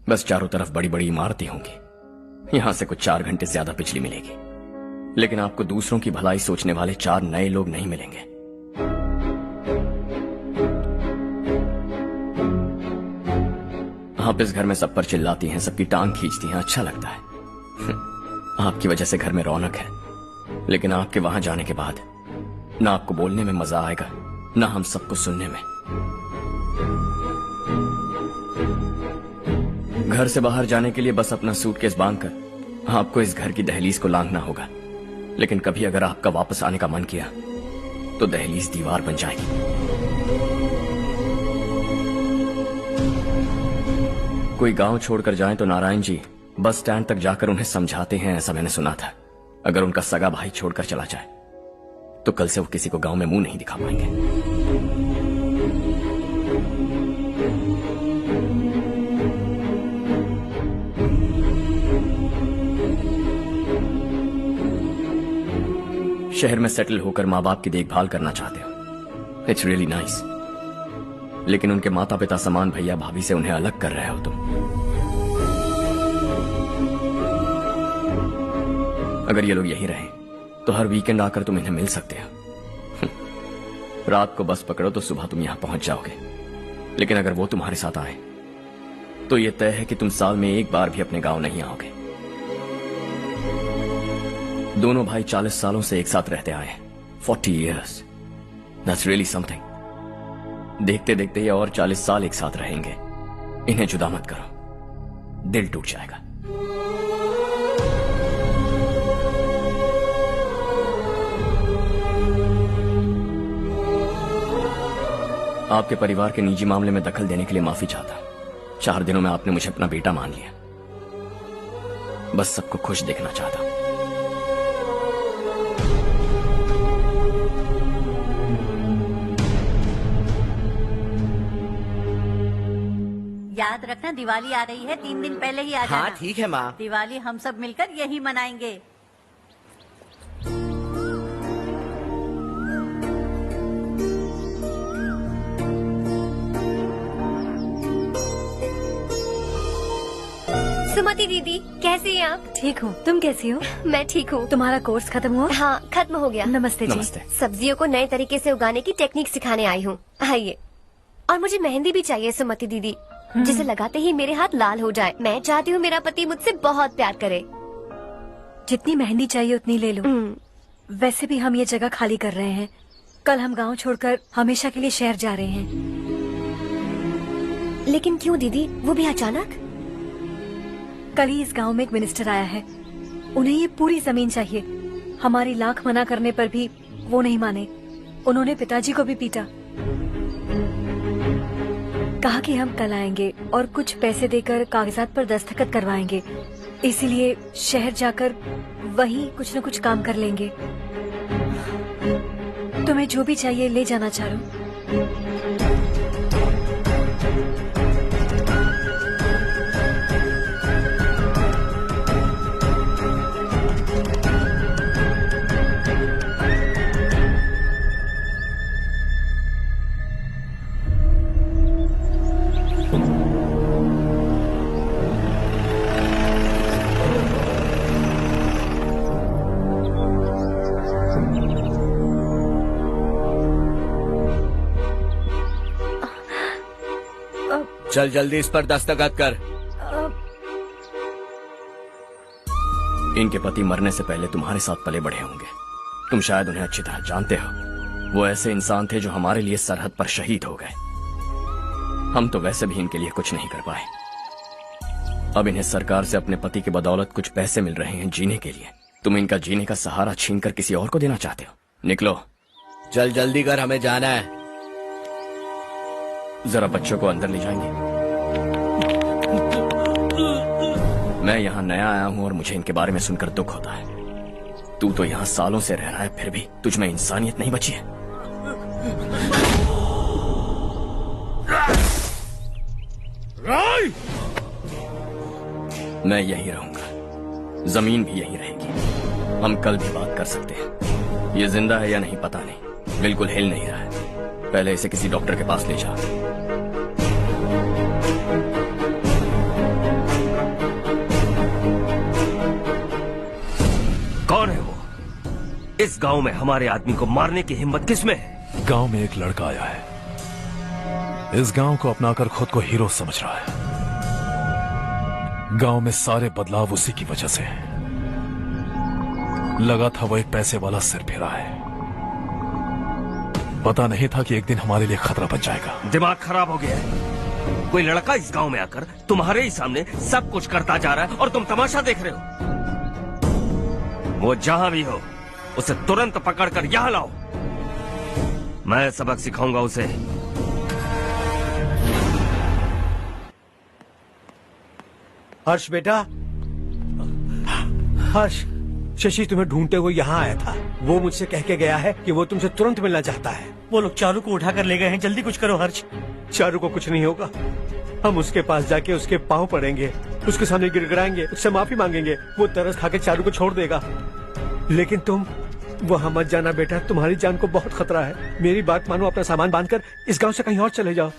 Speaker 5: बस चारों तरफ बड़ी बड़ी इमारतें होंगी। यहां से कुछ 4 घंटे ज्यादा बिजली मिलेगी, लेकिन आपको दूसरों की भलाई सोचने वाले 4 नए लोग नहीं मिलेंगे। आप इस घर में सब पर चिल्लाती हैं, सबकी टांग खींचती हैं, अच्छा लगता है। आपकी वजह से घर में रौनक है, लेकिन आपके वहां जाने के बाद ना आपको बोलने में मजा आएगा, ना हम सबको सुनने में। घर से बाहर जाने के लिए बस अपना सूटकेस बांधकर आपको इस घर की दहलीज को लांघना होगा, लेकिन कभी अगर आपका वापस आने का मन किया तो दहलीज दीवार बन जाएगी। कोई गांव छोड़कर जाए तो नारायण जी बस स्टैंड तक जाकर उन्हें समझाते हैं, ऐसा मैंने सुना था। अगर उनका सगा भाई छोड़कर चला जाए तो कल से वो किसी को गांव में मुंह नहीं दिखा पाएंगे। शहर में सेटल होकर माँ बाप की देखभाल करना चाहते हो, इट्स रियली नाइस, लेकिन उनके माता पिता समान भैया भाभी से उन्हें अलग कर रहे हो तुम। अगर ये लोग यहीं रहे तो हर वीकेंड आकर तुम इन्हें मिल सकते हो। रात को बस पकड़ो तो सुबह तुम यहां पहुंच जाओगे, लेकिन अगर वो तुम्हारे साथ आए तो ये तय है कि तुम साल में एक बार भी अपने गांव नहीं आओगे। दोनों भाई 40 सालों से एक साथ रहते आए, 40 years, that's really something। देखते देखते ये और 40 साल एक साथ रहेंगे। इन्हें जुदा मत करो, दिल टूट जाएगा। आपके परिवार के निजी मामले में दखल देने के लिए माफी चाहता। 4 दिनों में आपने मुझे अपना बेटा मान लिया। बस सबको खुश देखना चाहता।
Speaker 18: याद रखना, दिवाली आ रही है, 3 दिन पहले ही आ जाना।
Speaker 17: हाँ ठीक है माँ।
Speaker 18: दिवाली हम सब मिलकर यही मनाएंगे।
Speaker 11: सुमति दीदी, कैसी हैं आप?
Speaker 6: ठीक हूँ, तुम कैसी हो?
Speaker 11: मैं ठीक हूँ।
Speaker 6: तुम्हारा कोर्स खत्म हुआ?
Speaker 11: हाँ, खत्म हो गया।
Speaker 6: नमस्ते जी।
Speaker 5: नमस्ते।
Speaker 11: सब्जियों को नए तरीके से उगाने की टेक्निक सिखाने आई हूँ। आइए। और मुझे मेहंदी भी चाहिए सुमति दीदी, जिसे लगाते ही मेरे हाथ लाल हो जाए। मैं चाहती हूँ मेरा पति मुझसे बहुत प्यार करे।
Speaker 6: जितनी मेहंदी चाहिए उतनी ले लो। वैसे भी हम ये जगह खाली कर रहे हैं। कल हम गांव छोड़कर हमेशा के लिए शहर जा रहे हैं।
Speaker 11: लेकिन क्यों दीदी, वो भी अचानक?
Speaker 6: कल ही इस गांव में एक मिनिस्टर आया है, उन्हें ये पूरी जमीन चाहिए। हमारी लाख मना करने पर भी वो नहीं माने। उन्होंने पिताजी को भी पीटा। कहा कि हम कल आएंगे और कुछ पैसे देकर कागजात पर दस्तखत करवाएंगे। इसीलिए शहर जाकर वहीं कुछ न कुछ काम कर लेंगे। तुम्हें जो भी चाहिए ले जाना चारू।
Speaker 5: चल जल्दी इस पर दस्तखत कर। इनके पति मरने से पहले तुम्हारे साथ पले बढ़े होंगे। तुम शायद उन्हें अच्छी तरह जानते हो। वो ऐसे इंसान थे जो हमारे लिए सरहद पर शहीद हो गए। हम तो वैसे भी इनके लिए कुछ नहीं कर पाए। अब इन्हें सरकार से अपने पति की बदौलत कुछ पैसे मिल रहे हैं जीने के लिए। तुम इनका जीने का सहारा छीनकर किसी और को देना चाहते हो। निकलो,
Speaker 4: चल जल्दी कर, हमें जाना है।
Speaker 5: जरा बच्चों को अंदर ले जाएंगे। मैं यहाँ नया आया हूँ और मुझे इनके बारे में सुनकर दुख होता है। तू तो यहाँ सालों से रह रहा है, फिर भी तुझ में इंसानियत नहीं बची है। मैं यहीं रहूंगा, जमीन भी यहीं रहेगी। हम कल भी बात कर सकते हैं। ये जिंदा है या नहीं पता नहीं, बिल्कुल हिल नहीं रहा है। पहले इसे किसी डॉक्टर के पास ले जा।
Speaker 21: कौन है वो? इस गांव में हमारे आदमी को मारने की हिम्मत किसमें है?
Speaker 9: गांव में एक लड़का आया है, इस गांव को अपनाकर खुद को हीरो समझ रहा है। गांव में सारे बदलाव उसी की वजह से हैं। लगा था वो एक पैसे वाला सिर फेरा है। पता नहीं था कि एक दिन हमारे लिए खतरा बच जाएगा।
Speaker 21: दिमाग खराब हो गया है। कोई लड़का इस गांव में आकर तुम्हारे ही सामने सब कुछ करता जा रहा है और तुम तमाशा देख रहे हो। वो जहां भी हो उसे तुरंत पकड़कर यहां लाओ। मैं सबक सिखाऊंगा उसे।
Speaker 12: हर्ष बेटा, हर्ष, शशि तुम्हें ढूंढते हुए यहाँ आया था। वो मुझसे कह के गया है कि वो तुमसे तुरंत मिलना चाहता है।
Speaker 10: वो लोग चारू को उठाकर ले गए हैं, जल्दी कुछ करो हर्ष।
Speaker 12: चारू को कुछ नहीं होगा। हम उसके पास जाके उसके पांव पड़ेंगे, उसके सामने गिड़गिड़ाएंगे, उससे माफी मांगेंगे। वो तरस खा के चारू को छोड़ देगा। लेकिन तुम वहां मत जाना बेटा, तुम्हारी जान को बहुत खतरा है। मेरी बात मानो, अपना सामान बांधकर इस गांव से कहीं और चले जाओ।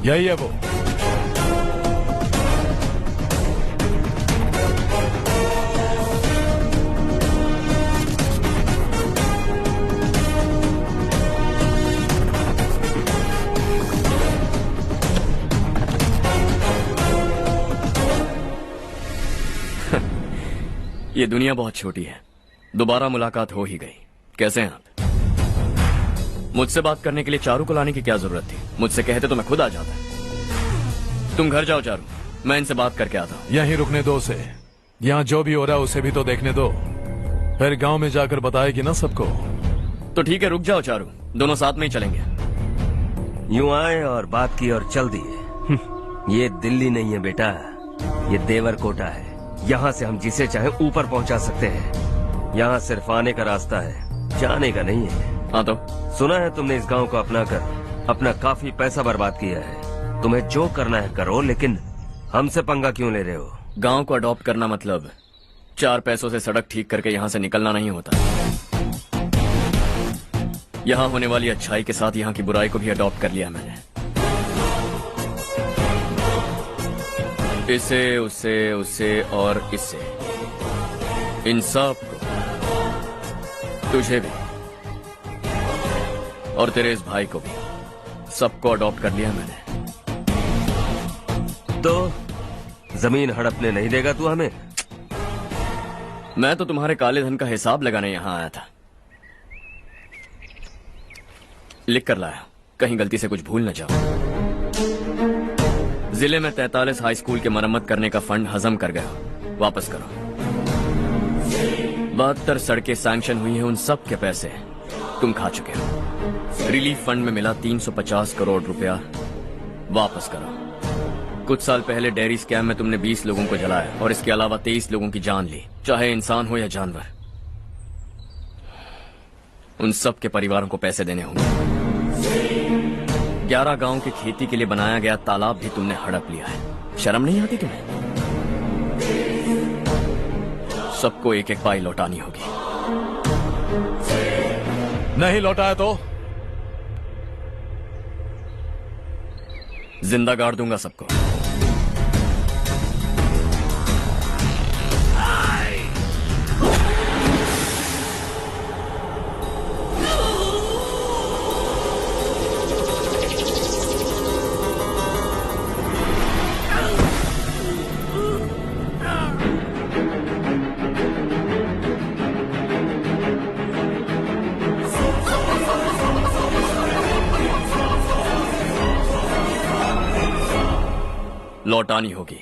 Speaker 9: यही है वो।
Speaker 5: ये दुनिया बहुत छोटी है। दोबारा मुलाकात हो ही गई। कैसे हैं आप? मुझसे बात करने के लिए चारू को लाने की क्या जरूरत थी? मुझसे कहते तो मैं खुद आ जाता। तुम घर जाओ चारू, मैं इनसे बात करके आता हूँ।
Speaker 9: यहीं रुकने दो उसे। यहाँ जो भी हो रहा है उसे भी तो देखने दो। फिर गांव में जाकर बताएगी ना सबको।
Speaker 5: तो ठीक है, रुक जाओ चारू, दोनों साथ में ही चलेंगे।
Speaker 21: यूं आए और बात की और चल दिए। ये दिल्ली नहीं है बेटा, ये देवरकोटा है। यहाँ से हम जिसे चाहे ऊपर पहुँचा सकते हैं। यहाँ सिर्फ आने का रास्ता है, जाने का नहीं है।
Speaker 5: हाँ तो
Speaker 21: सुना है तुमने इस गांव को अपना कर अपना काफी पैसा बर्बाद किया है। तुम्हें जो करना है करो, लेकिन हमसे पंगा क्यों ले रहे हो?
Speaker 5: गांव को अडॉप्ट करना मतलब 4 पैसों से सड़क ठीक करके यहाँ से निकलना नहीं होता। यहाँ होने वाली अच्छाई के साथ यहाँ की बुराई को भी अडॉप्ट कर लिया मैंने। इसे, उसे, उसे और इससे, इन सब को, तुझे भी और तेरे इस भाई को भी, सबको अडॉप्ट कर लिया मैंने।
Speaker 21: तो जमीन हड़पने नहीं देगा तू हमें?
Speaker 5: मैं तो तुम्हारे काले धन का हिसाब लगाने यहाँ आया था। लिख कर लाया, कहीं गलती से कुछ भूल न जाओ। जिले में 43 हाई स्कूल के मरम्मत करने का फंड हजम कर गया, वापस करो। 72 सड़कें सैंक्शन हुई हैं, उन सब के पैसे तुम खा चुके हो। रिलीफ फंड में मिला 350 करोड़ रुपया, वापस करो। कुछ साल पहले डेयरी स्कैम में तुमने 20 लोगों को जलाया और इसके अलावा 23 लोगों की जान ली, चाहे इंसान हो या जानवर। उन सब के परिवारों को पैसे देने होंगे। 11 गांव की खेती के लिए बनाया गया तालाब भी तुमने हड़प लिया है। शर्म नहीं आती तुम्हें? सबको एक एक पाई लौटानी होगी।
Speaker 9: नहीं लौटाया तो
Speaker 5: जिंदा गाड़ दूंगा सबको। लौटानी होगी।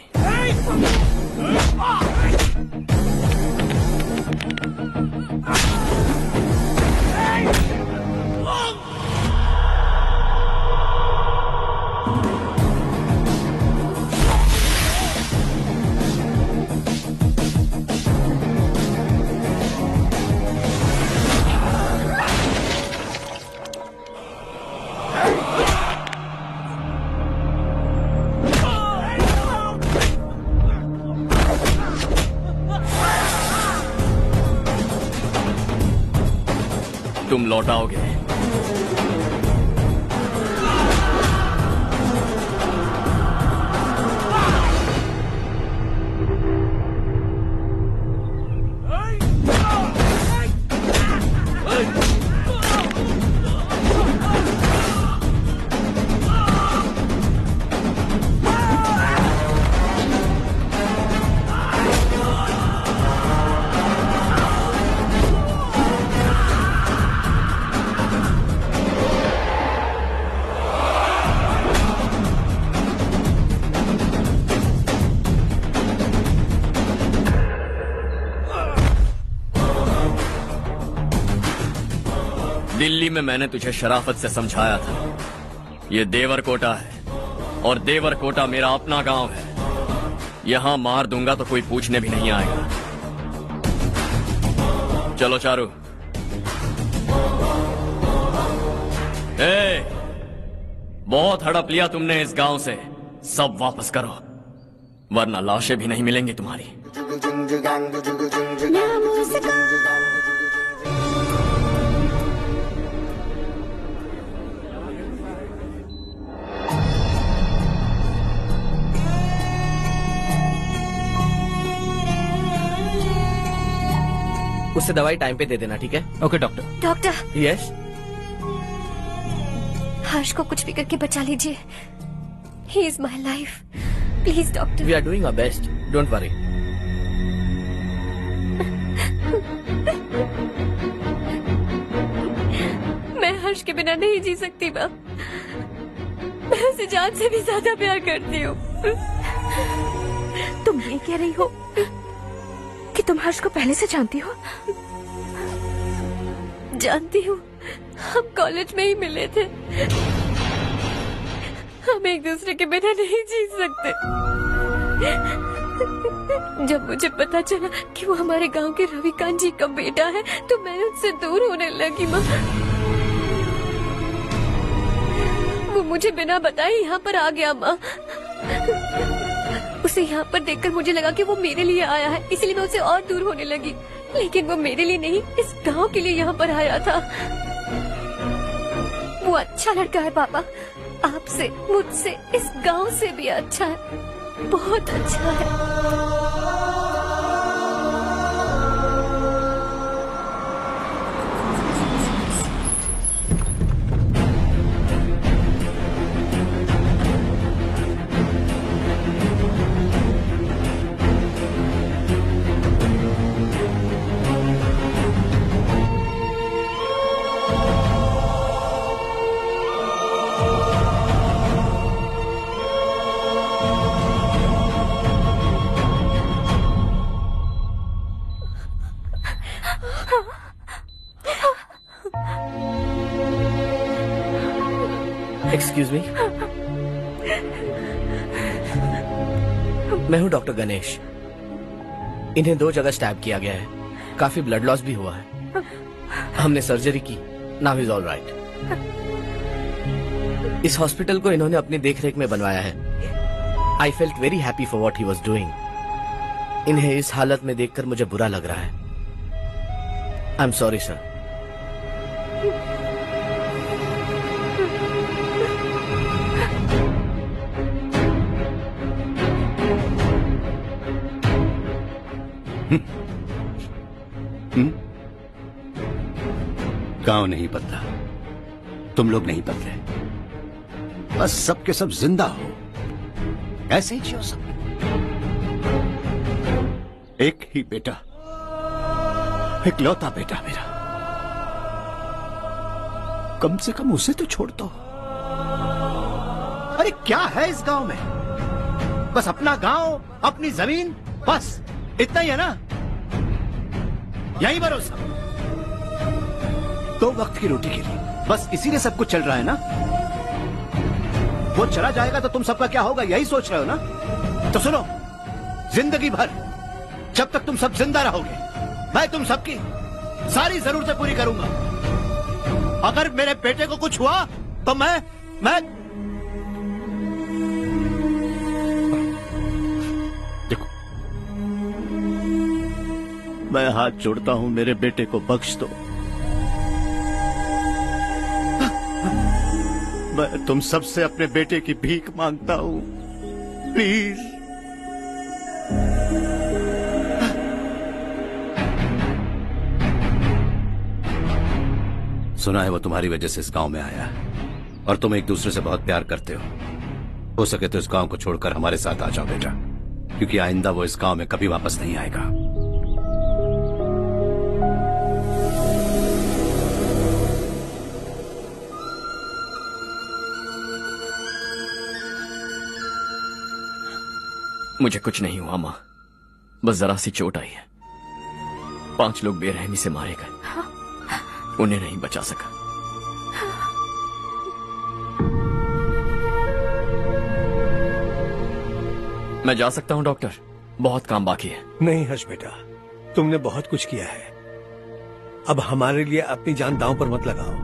Speaker 5: तुम लौटाओगे। दिल्ली में मैंने तुझे शराफत से समझाया था, ये देवरकोटा है और देवरकोटा मेरा अपना गांव है। यहां मार दूंगा तो कोई पूछने भी नहीं आएगा। चलो चारू। बहुत हड़प लिया तुमने इस गांव से, सब वापस करो, वरना लाशें भी नहीं मिलेंगी तुम्हारी।
Speaker 17: उससे दवाई टाइम पे दे देना, ठीक है?
Speaker 19: Okay doctor.
Speaker 6: Doctor.
Speaker 17: Yes.
Speaker 6: Harsh को कुछ भी करके बचा लीजिए। He is my life, please doctor.
Speaker 17: We are doing our best, don't worry.
Speaker 6: मैं हर्ष के बिना नहीं जी सकती माँ। मैं उसे जान से भी ज्यादा प्यार करती हूँ।
Speaker 15: तुम ये कह रही हो कि तुम हर्ष को पहले से जानती हो?
Speaker 6: जानती हूँ, हम कॉलेज में ही मिले थे।
Speaker 11: हम एक दूसरे के बिना नहीं जी सकते। जब मुझे पता चला कि वो हमारे गांव के रविकांत जी का बेटा है तो मैं उससे दूर होने लगी माँ। वो मुझे बिना बताए यहाँ पर आ गया माँ। उसे यहाँ पर देखकर मुझे लगा कि वो मेरे लिए आया है, इसलिए मैं उससे और दूर होने लगी। लेकिन वो मेरे लिए नहीं, इस गांव के लिए यहाँ पर आया था। वो अच्छा लड़का है पापा, आपसे, मुझसे, इस गांव से भी अच्छा है, बहुत अच्छा है।
Speaker 4: एक्सक्यूज मी, मैं हूं डॉक्टर गणेश। इन्हें 2 जगह स्टैब किया गया है, काफी ब्लड लॉस भी हुआ है। हमने सर्जरी की, नाउ इज ऑल राइट। इस हॉस्पिटल को इन्होंने अपनी देखरेख में बनवाया है। I felt very happy for what he was doing. इन्हें इस हालत में देखकर मुझे बुरा लग रहा है। I am sorry sir.
Speaker 8: गांव नहीं बदला, तुम लोग नहीं बदले, बस सबके सब जिंदा हो, ऐसे ही जियो सब। एक ही बेटा, इकलौता बेटा मेरा, कम से कम उसे तो छोड़ दो। अरे क्या है इस गांव में? बस अपना गांव, अपनी जमीन, बस इतना ही है ना? यही भरोसा, 2 वक्त की रोटी के लिए, बस इसीलिए सब कुछ चल रहा है ना? वो चला जाएगा तो तुम सबका क्या होगा, यही सोच रहे हो ना? तो सुनो, जिंदगी भर जब तक तुम सब जिंदा रहोगे, मैं तुम सबकी सारी जरूरतें पूरी करूंगा। अगर मेरे बेटे को कुछ हुआ तो मैं देखो, मैं हाथ जोड़ता हूं, मेरे बेटे को बख्श दो। मैं तुम सबसे अपने बेटे की भीख मांगता हूं, प्लीज। सुना है वो तुम्हारी वजह से इस गांव में आया है और तुम एक दूसरे से बहुत प्यार करते हो सके तो इस गांव को छोड़कर हमारे साथ आ जाओ बेटा, क्योंकि आइंदा वो इस गांव में कभी वापस नहीं आएगा।
Speaker 5: मुझे कुछ नहीं हुआ माँ, बस जरा सी चोट आई है। 5 लोग बेरहमी से मारे गए, उन्हें नहीं बचा सका। मैं जा सकता हूँ डॉक्टर, बहुत काम बाकी है।
Speaker 12: नहीं हर्ष बेटा, तुमने बहुत कुछ किया है, अब हमारे लिए अपनी जान दांव पर मत लगाओ।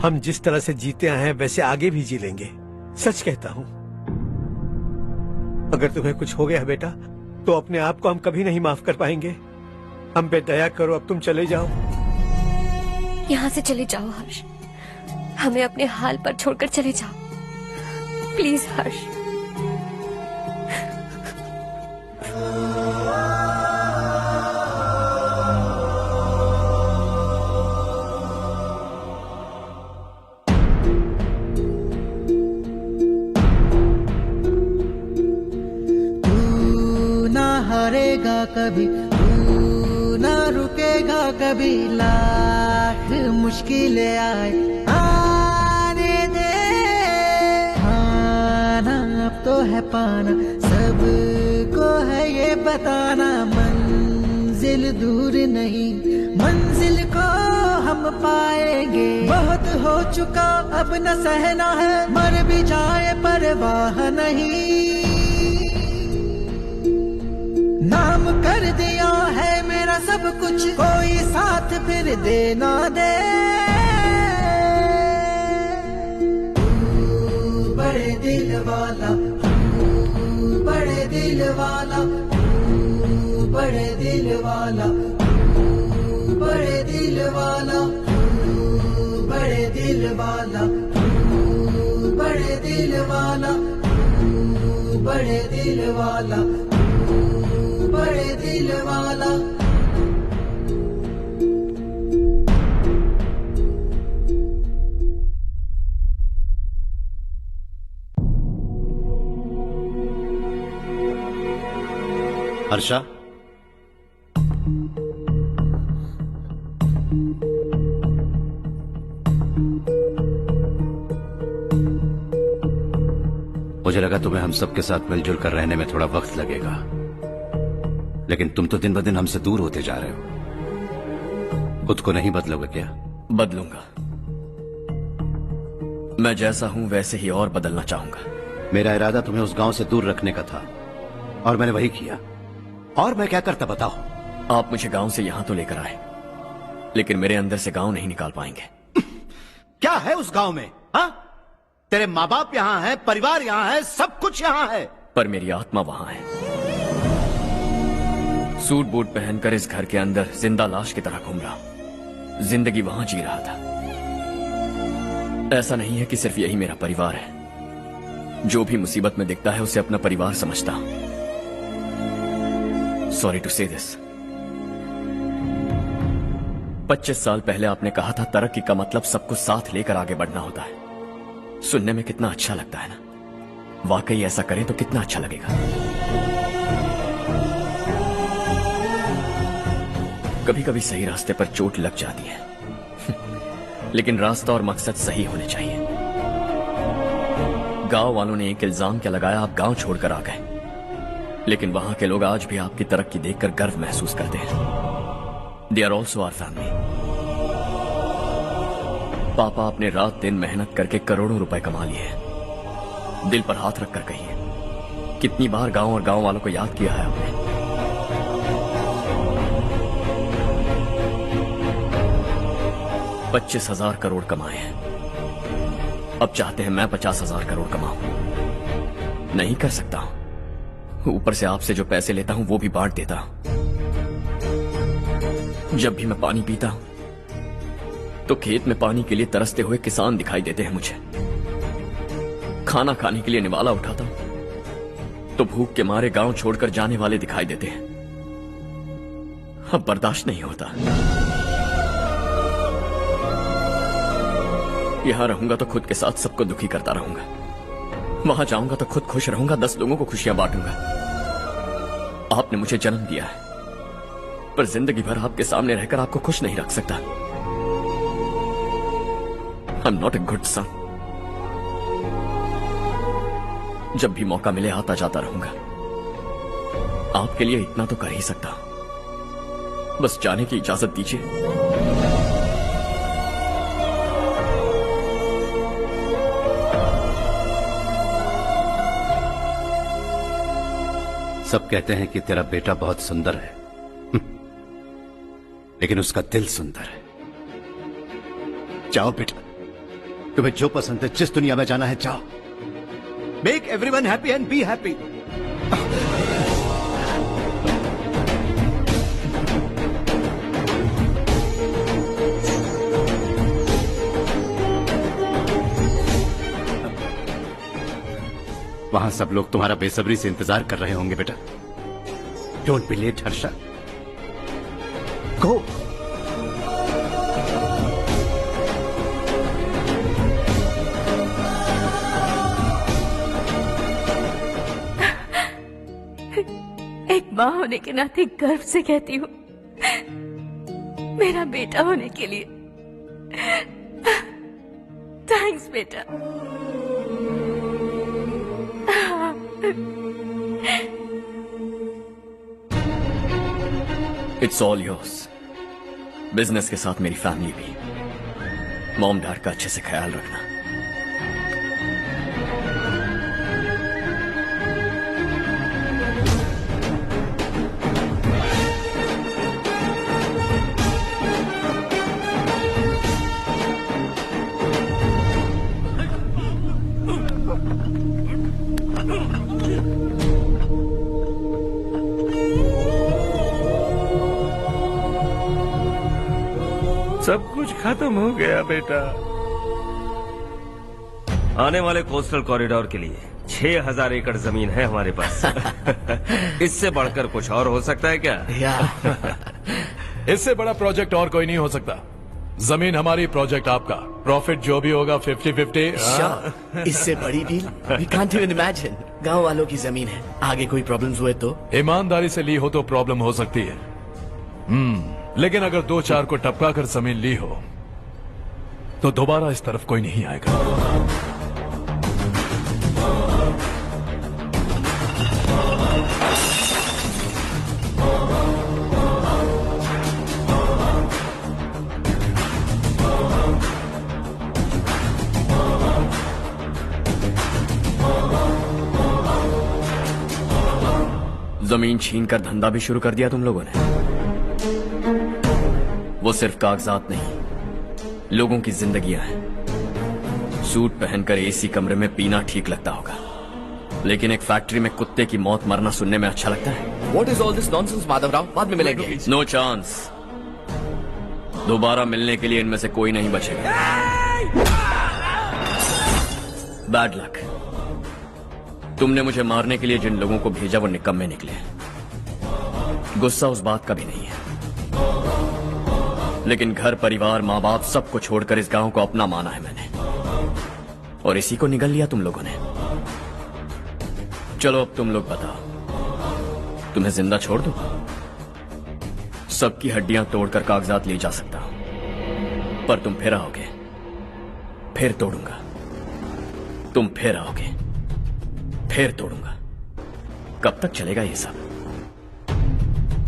Speaker 12: हम जिस तरह से जीते आए हैं वैसे आगे भी जी लेंगे, सच कहता हूँ। अगर तुम्हें कुछ हो गया बेटा तो अपने आप को हम कभी नहीं माफ कर पाएंगे। हम पे दया करो, अब तुम चले जाओ।
Speaker 11: यहाँ से चले जाओ हर्ष, हमें अपने हाल पर छोड़कर चले जाओ, प्लीज हर्ष।
Speaker 7: हारेगा कभी, तू ना रुकेगा कभी, लाख मुश्किलें आए आने दे। खाना अब तो है पाना, सबको है ये बताना, मंजिल दूर नहीं, मंजिल को हम पाएंगे। बहुत हो चुका अब न सहना है, मर भी जाए परवाह नहीं। नाम कर दिया है मेरा सब कुछ, कोई साथ फिर दे ना दे। बड़े दिल वाला, बड़े दिल वाला, बड़े दिल वाला, बड़े दिल वाला, बड़े दिल वाला, बड़े दिल वाला, बड़े दिल वाला, बड़े दिल वाला।
Speaker 8: हर्षा, मुझे लगा तुम्हें हम सबके साथ मिलजुल कर रहने में थोड़ा वक्त लगेगा, लेकिन तुम तो दिन ब दिन हमसे दूर होते जा रहे हो। खुद को नहीं बदलोगे क्या?
Speaker 5: बदलूंगा। मैं जैसा हूं वैसे ही और बदलना चाहूंगा।
Speaker 8: मेरा इरादा तुम्हें उस गांव से दूर रखने का था और मैंने वही किया। और मैं क्या करता बताओ?
Speaker 5: आप मुझे गांव से यहां तो लेकर आए, लेकिन मेरे अंदर से गांव नहीं निकाल पाएंगे।
Speaker 8: क्या है उस गांव में? हाँ, तेरे माँ बाप यहाँ है, परिवार यहाँ है, सब कुछ यहाँ है,
Speaker 5: पर मेरी आत्मा वहां है। सूट बूट पहनकर इस घर के अंदर जिंदा लाश की तरह घूम रहा, जिंदगी वहां जी रहा था। ऐसा नहीं है कि सिर्फ यही मेरा परिवार है। जो भी मुसीबत में दिखता है उसे अपना परिवार समझता हूं। सॉरी टू से दिस। 25 साल पहले आपने कहा था तरक्की का मतलब सबको साथ लेकर आगे बढ़ना होता है। सुनने में कितना अच्छा लगता है ना? वाकई ऐसा करें तो कितना अच्छा लगेगा। कभी कभी सही रास्ते पर चोट लग जाती है, लेकिन रास्ता और मकसद सही होने चाहिए। गांव वालों ने एक इल्जाम क्या लगाया, आप गांव छोड़कर आ गए, लेकिन वहां के लोग आज भी आपकी तरक्की देखकर गर्व महसूस करते हैं। They are also our family. पापा आपने रात दिन मेहनत करके करोड़ों रुपए कमा लिए हैं। दिल पर हाथ रखकर कहिए, कितनी बार गांव और गांव वालों को याद किया है आपने? $25,000 करोड़ कमाए हैं, अब चाहते हैं मैं 50,000 करोड़ कमाऊं। नहीं कर सकता हूं। ऊपर से आपसे जो पैसे लेता हूं वो भी बांट देता हूं। जब भी मैं पानी पीता हूं तो खेत में पानी के लिए तरसते हुए किसान दिखाई देते हैं मुझे। खाना खाने के लिए निवाला उठाता हूं तो भूख के मारे गांव छोड़कर जाने वाले दिखाई देते हैं। अब बर्दाश्त नहीं होता। यहां रहूंगा तो खुद के साथ सबको दुखी करता रहूंगा, वहां जाऊंगा तो खुद खुश रहूंगा, 10 लोगों को खुशियां बांटूंगा। आपने मुझे जन्म दिया है, पर जिंदगी भर आपके सामने रहकर आपको खुश नहीं रख सकता। I am not a good son. जब भी मौका मिले आता जाता रहूंगा। आपके लिए इतना तो कर ही सकता हूं, बस जाने की इजाजत दीजिए।
Speaker 8: सब कहते हैं कि तेरा बेटा बहुत सुंदर है, लेकिन उसका दिल सुंदर है। जाओ बेटा, तुम्हें जो पसंद है, जिस दुनिया में जाना है जाओ। Make everyone happy and be happy. वहां सब लोग तुम्हारा बेसब्री से इंतजार कर रहे होंगे बेटा। डोंट बी लेट हर्षा, गो।
Speaker 15: एक माँ होने के नाते गर्व से कहती हूँ, मेरा बेटा होने के लिए थैंक्स बेटा।
Speaker 5: It's all yours. बिजनेस के साथ मेरी फैमिली भी। मॉम डैड का अच्छे से ख्याल रखना।
Speaker 21: सब कुछ खत्म हो गया बेटा। आने वाले कोस्टल कॉरिडोर के लिए 6000 एकड़ जमीन है हमारे पास। इससे बढ़कर कुछ और हो सकता है क्या?
Speaker 9: इससे बड़ा प्रोजेक्ट और कोई नहीं हो सकता। जमीन हमारी, प्रोजेक्ट आपका। प्रॉफिट जो भी होगा 50-50।
Speaker 4: इससे बड़ी deal we can't even imagine. गांव वालों की जमीन है, आगे कोई प्रॉब्लम्स हुए तो?
Speaker 9: ईमानदारी से ली हो तो प्रॉब्लम हो सकती है, लेकिन अगर 2-4 को टपका कर जमीन ली हो तो दोबारा इस तरफ कोई नहीं आएगा।
Speaker 5: जमीन छीन कर धंधा भी शुरू कर दिया तुम लोगों ने। वो सिर्फ कागजात नहीं, लोगों की जिंदगियां हैं। सूट पहनकर एसी कमरे में पीना ठीक लगता होगा, लेकिन एक फैक्ट्री में कुत्ते की मौत मरना सुनने में अच्छा लगता है।
Speaker 4: What is all this nonsense, Madhavrao? बाद में मिलेंगे।
Speaker 5: No chance. दोबारा मिलने के लिए इनमें से कोई नहीं बचेगा। Bad luck. तुमने मुझे मारने के लिए जिन लोगों को भेजा वो निकम्मे निकले। गुस्सा उस बात का भी नहीं है, लेकिन घर परिवार माँ बाप सबको छोड़कर इस गांव को अपना माना है मैंने, और इसी को निगल लिया तुम लोगों ने। चलो अब तुम लोग बताओ, तुम्हें जिंदा छोड़ दूं? सबकी हड्डियां तोड़कर कागजात ले जा सकता हूं, पर तुम फिर आओगे, फिर तोड़ूंगा। तुम फिर आओगे, फिर तोड़ूंगा। कब तक चलेगा ये सब?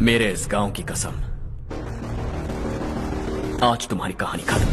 Speaker 5: मेरे इस गांव की कसम, आज तुम्हारी कहानी खत्म।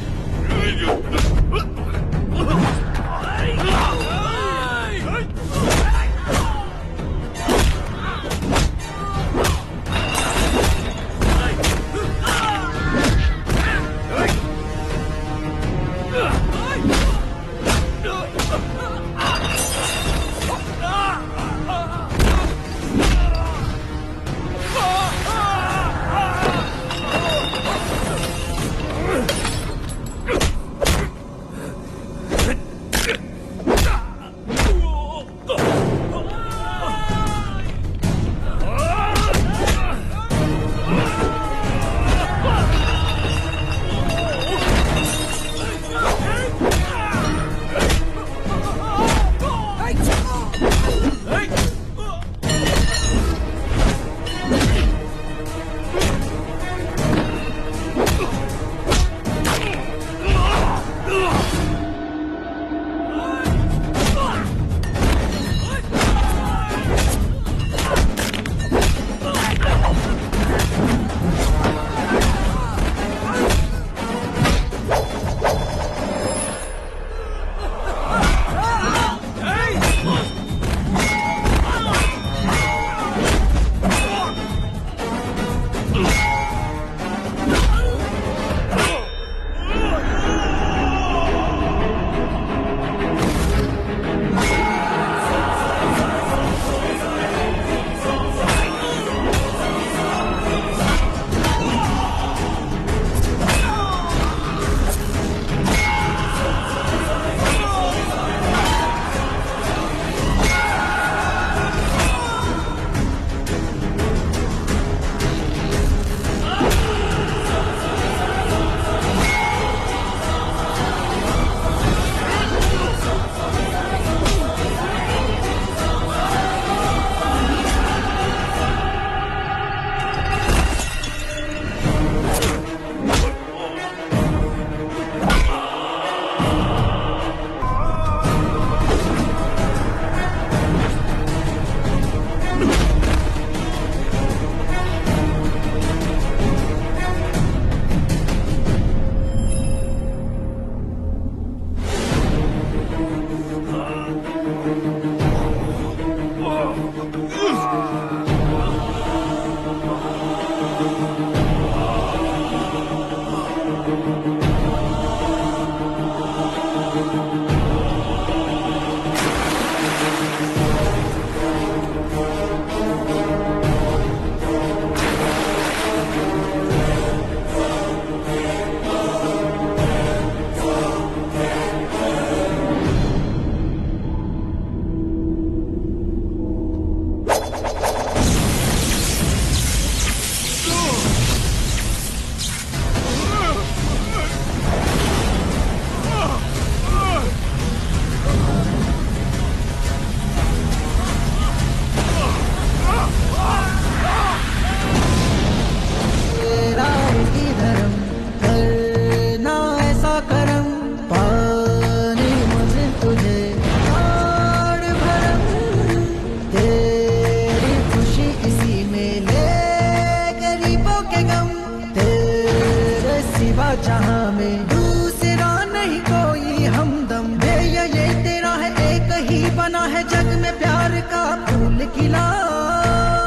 Speaker 7: जहां में दूसरा नहीं कोई हमदम है, ये तेरा है एक ही बना है जग में प्यार का फूल खिला,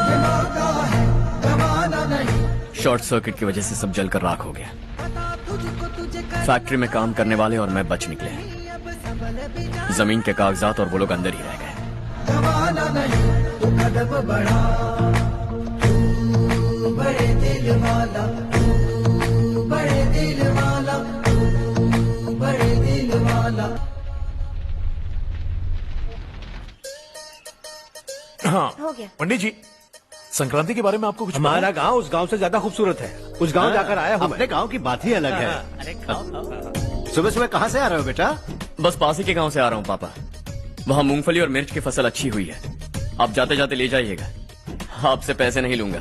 Speaker 7: ये मौका है गवाना नहीं।
Speaker 5: शॉर्ट सर्किट की वजह से सब जलकर राख हो गया। फैक्ट्री में काम करने वाले और मैं बच निकले। जमीन के कागजात और वो लोग अंदर ही रह गए।
Speaker 7: गवाना नहीं तू कदम बढ़ा, तू बड़े दिल वाला, तू बड़े दिल वाला, तू बड़े दिल वाला।
Speaker 9: हाँ
Speaker 15: हो गया।
Speaker 9: पंडित जी, संक्रांति के बारे में आपको कुछ पता
Speaker 12: हमारा
Speaker 9: है?
Speaker 12: गांव उस गांव से ज्यादा खूबसूरत है। उस गांव जाकर आया हूँ
Speaker 8: अपने गांव की बात ही अलग है।
Speaker 12: अरे
Speaker 8: सुबह सुबह कहाँ से आ रहे हो बेटा?
Speaker 5: बस पास ही के गांव से आ रहा हूँ पापा। वहाँ मूंगफली और मिर्च की फसल अच्छी हुई है, आप जाते जाते ले जाइएगा। आपसे पैसे नहीं लूंगा।